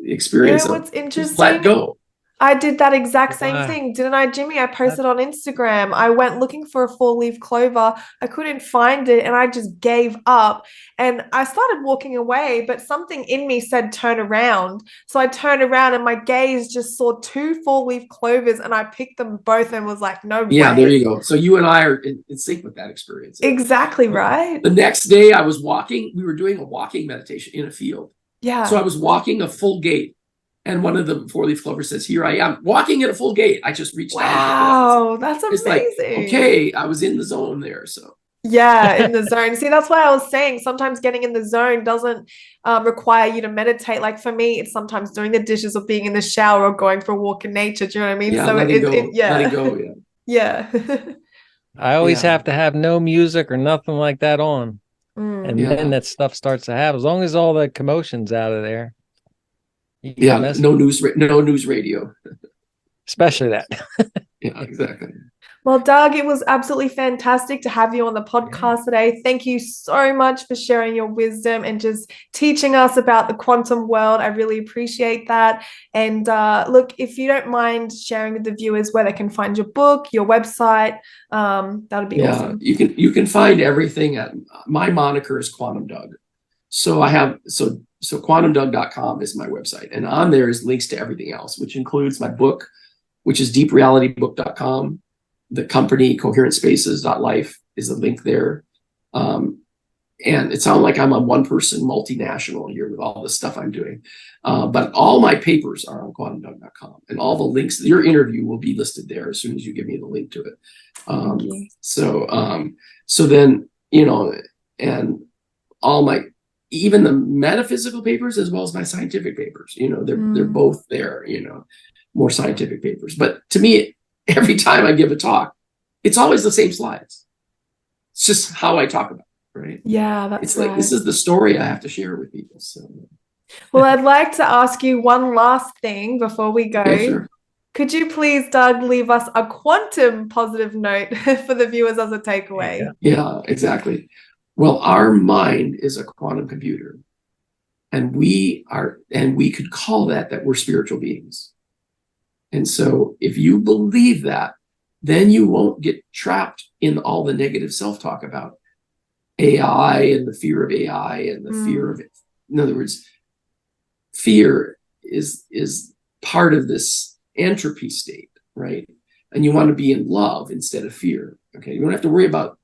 [SPEAKER 1] experience.
[SPEAKER 3] You know what's interesting?
[SPEAKER 1] Just let go.
[SPEAKER 3] I did that exact same thing, didn't I, Jimmy? I posted on Instagram. I went looking for a four-leaf clover. I couldn't find it, and I just gave up. And I started walking away, but something in me said turn around. So I turned around, and my gaze just saw two four-leaf clovers, and I picked them both and was like, no way.
[SPEAKER 1] Yeah, there you go. So you and I are in sync with that experience.
[SPEAKER 3] Exactly right.
[SPEAKER 1] The next day I was walking. We were doing a walking meditation in a field.
[SPEAKER 3] Yeah.
[SPEAKER 1] So I was walking a full gate. And one of the four-leaf clovers says, here I am, walking at a full gate. I just reached out.
[SPEAKER 3] Wow, that's amazing.
[SPEAKER 1] It's like, okay, I was in the zone there. So
[SPEAKER 3] yeah, in the zone. See, that's why I was saying sometimes getting in the zone doesn't require you to meditate. Like for me, it's sometimes doing the dishes or being in the shower or going for a walk in nature. Do you know what I mean?
[SPEAKER 1] Yeah,
[SPEAKER 3] so
[SPEAKER 1] let it go.
[SPEAKER 3] Yeah.
[SPEAKER 2] I always have to have no music or nothing like that on.
[SPEAKER 3] Mm.
[SPEAKER 2] And then that stuff starts to happen. As long as all the commotion's out of there.
[SPEAKER 1] Yeah, no news radio.
[SPEAKER 2] Especially that.
[SPEAKER 1] Yeah, exactly.
[SPEAKER 3] Well, Doug, it was absolutely fantastic to have you on the podcast today. Thank you so much for sharing your wisdom and just teaching us about the quantum world. I really appreciate that. And look, if you don't mind sharing with the viewers where they can find your book, your website, that'd be awesome.
[SPEAKER 1] You can find everything at my moniker is Quantum Doug. So I have so quantumdoug.com is my website, and on there is links to everything else, which includes my book, which is deeprealitybook.com. The company coherentspaces.life is a link there. And it sounds like I'm a one-person multinational here with all the stuff I'm doing. But all my papers are on quantumdoug.com, and all the links, your interview will be listed there as soon as you give me the link to it. So then, you know, and all my, even the metaphysical papers as well as my scientific papers, you know, they're both there, you know, more scientific papers. But to me, every time I give a talk, it's always the same slides. It's just how I talk about it, right?
[SPEAKER 3] Yeah, that's
[SPEAKER 1] it's like, this is the story I have to share with people. So,
[SPEAKER 3] well, I'd like to ask you one last thing before we go.
[SPEAKER 1] Yeah, sure.
[SPEAKER 3] Could you please, Doug, leave us a quantum positive note for the viewers as a takeaway?
[SPEAKER 1] Yeah, exactly. Well, our mind is a quantum computer, and we could call that we're spiritual beings. And so if you believe that, then you won't get trapped in all the negative self-talk about AI and the fear of AI and the fear of it. In other words, fear is part of this entropy state, right? And you want to be in love instead of fear. Okay, you don't have to worry about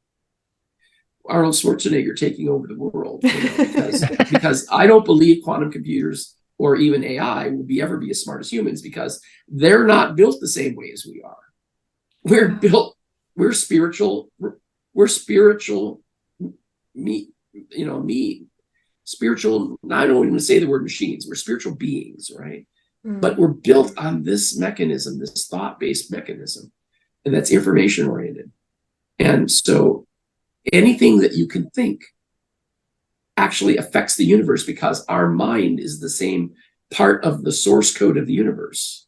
[SPEAKER 1] Arnold Schwarzenegger taking over the world, you know, because I don't believe quantum computers or even AI will ever be as smart as humans, because they're not built the same way as we are. We're spiritual, spiritual, I don't even say the word machines, we're spiritual beings, right? But we're built on this mechanism, this thought-based mechanism, and that's information-oriented. And so anything that you can think actually affects the universe, because our mind is the same part of the source code of the universe.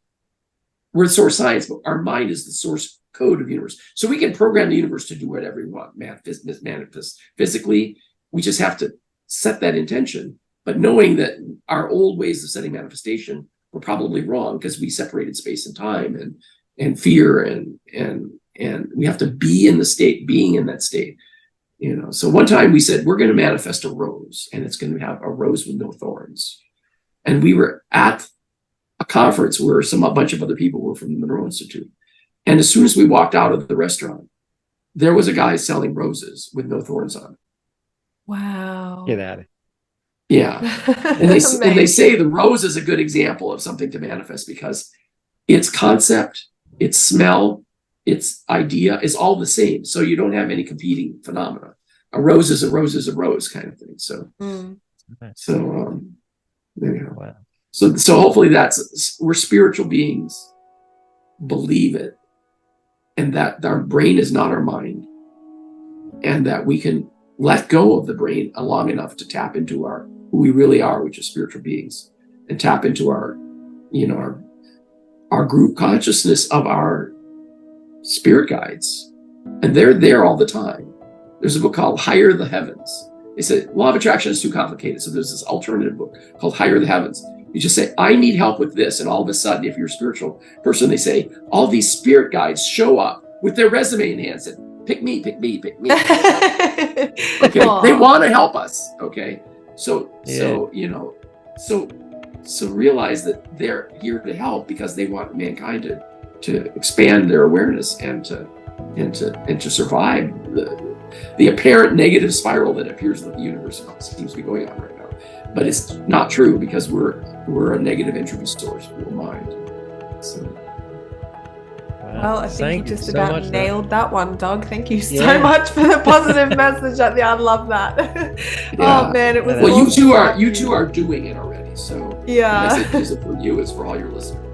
[SPEAKER 1] We're source science, but our mind is the source code of the universe. So we can program the universe to do whatever we want, manifest physically. We just have to set that intention, but knowing that our old ways of setting manifestation were probably wrong, because we separated space and time and fear, and we have to be in the state, being in that state. You know, so one time we said, we're going to manifest a rose, and it's going to have a rose with no thorns. And we were at a conference where a bunch of other people were from the Monroe Institute. And as soon as we walked out of the restaurant, there was a guy selling roses with no thorns on.
[SPEAKER 3] Wow.
[SPEAKER 2] Get at it.
[SPEAKER 1] Yeah. And they say the rose is a good example of something to manifest, because its concept, its smell, its idea is all the same. So you don't have any competing phenomena. A rose is a rose is a rose kind of thing. So, there you go.
[SPEAKER 2] Wow.
[SPEAKER 1] So hopefully we're spiritual beings, believe it, and that our brain is not our mind, and that we can let go of the brain long enough to tap into who we really are, which is spiritual beings, and tap into our group consciousness of our spirit guides. And they're there all the time. There's a book called Higher the Heavens. They said law of attraction is too complicated. So there's this alternative book called Higher the Heavens. You just say, I need help with this. And all of a sudden, if you're a spiritual person, they say, all these spirit guides show up with their resume in hand and pick me, pick me, pick me. Okay.
[SPEAKER 3] Aww.
[SPEAKER 1] They want to help us. Okay. So realize that they're here to help because they want mankind to expand their awareness and to survive the apparent negative spiral that appears that the universe seems to be going on right now. But it's not true because we're a negative entropy source, we're mind. So.
[SPEAKER 3] Well, I think you just
[SPEAKER 2] so
[SPEAKER 3] about
[SPEAKER 2] much,
[SPEAKER 3] nailed that one, Doug. Thank you so much for the positive message at the end. I love that.
[SPEAKER 1] Yeah.
[SPEAKER 3] Oh man, it was
[SPEAKER 1] Well,
[SPEAKER 3] awesome.
[SPEAKER 1] you two are doing it already. So
[SPEAKER 3] Yeah.
[SPEAKER 1] the message isn't for you, it's for all your listeners.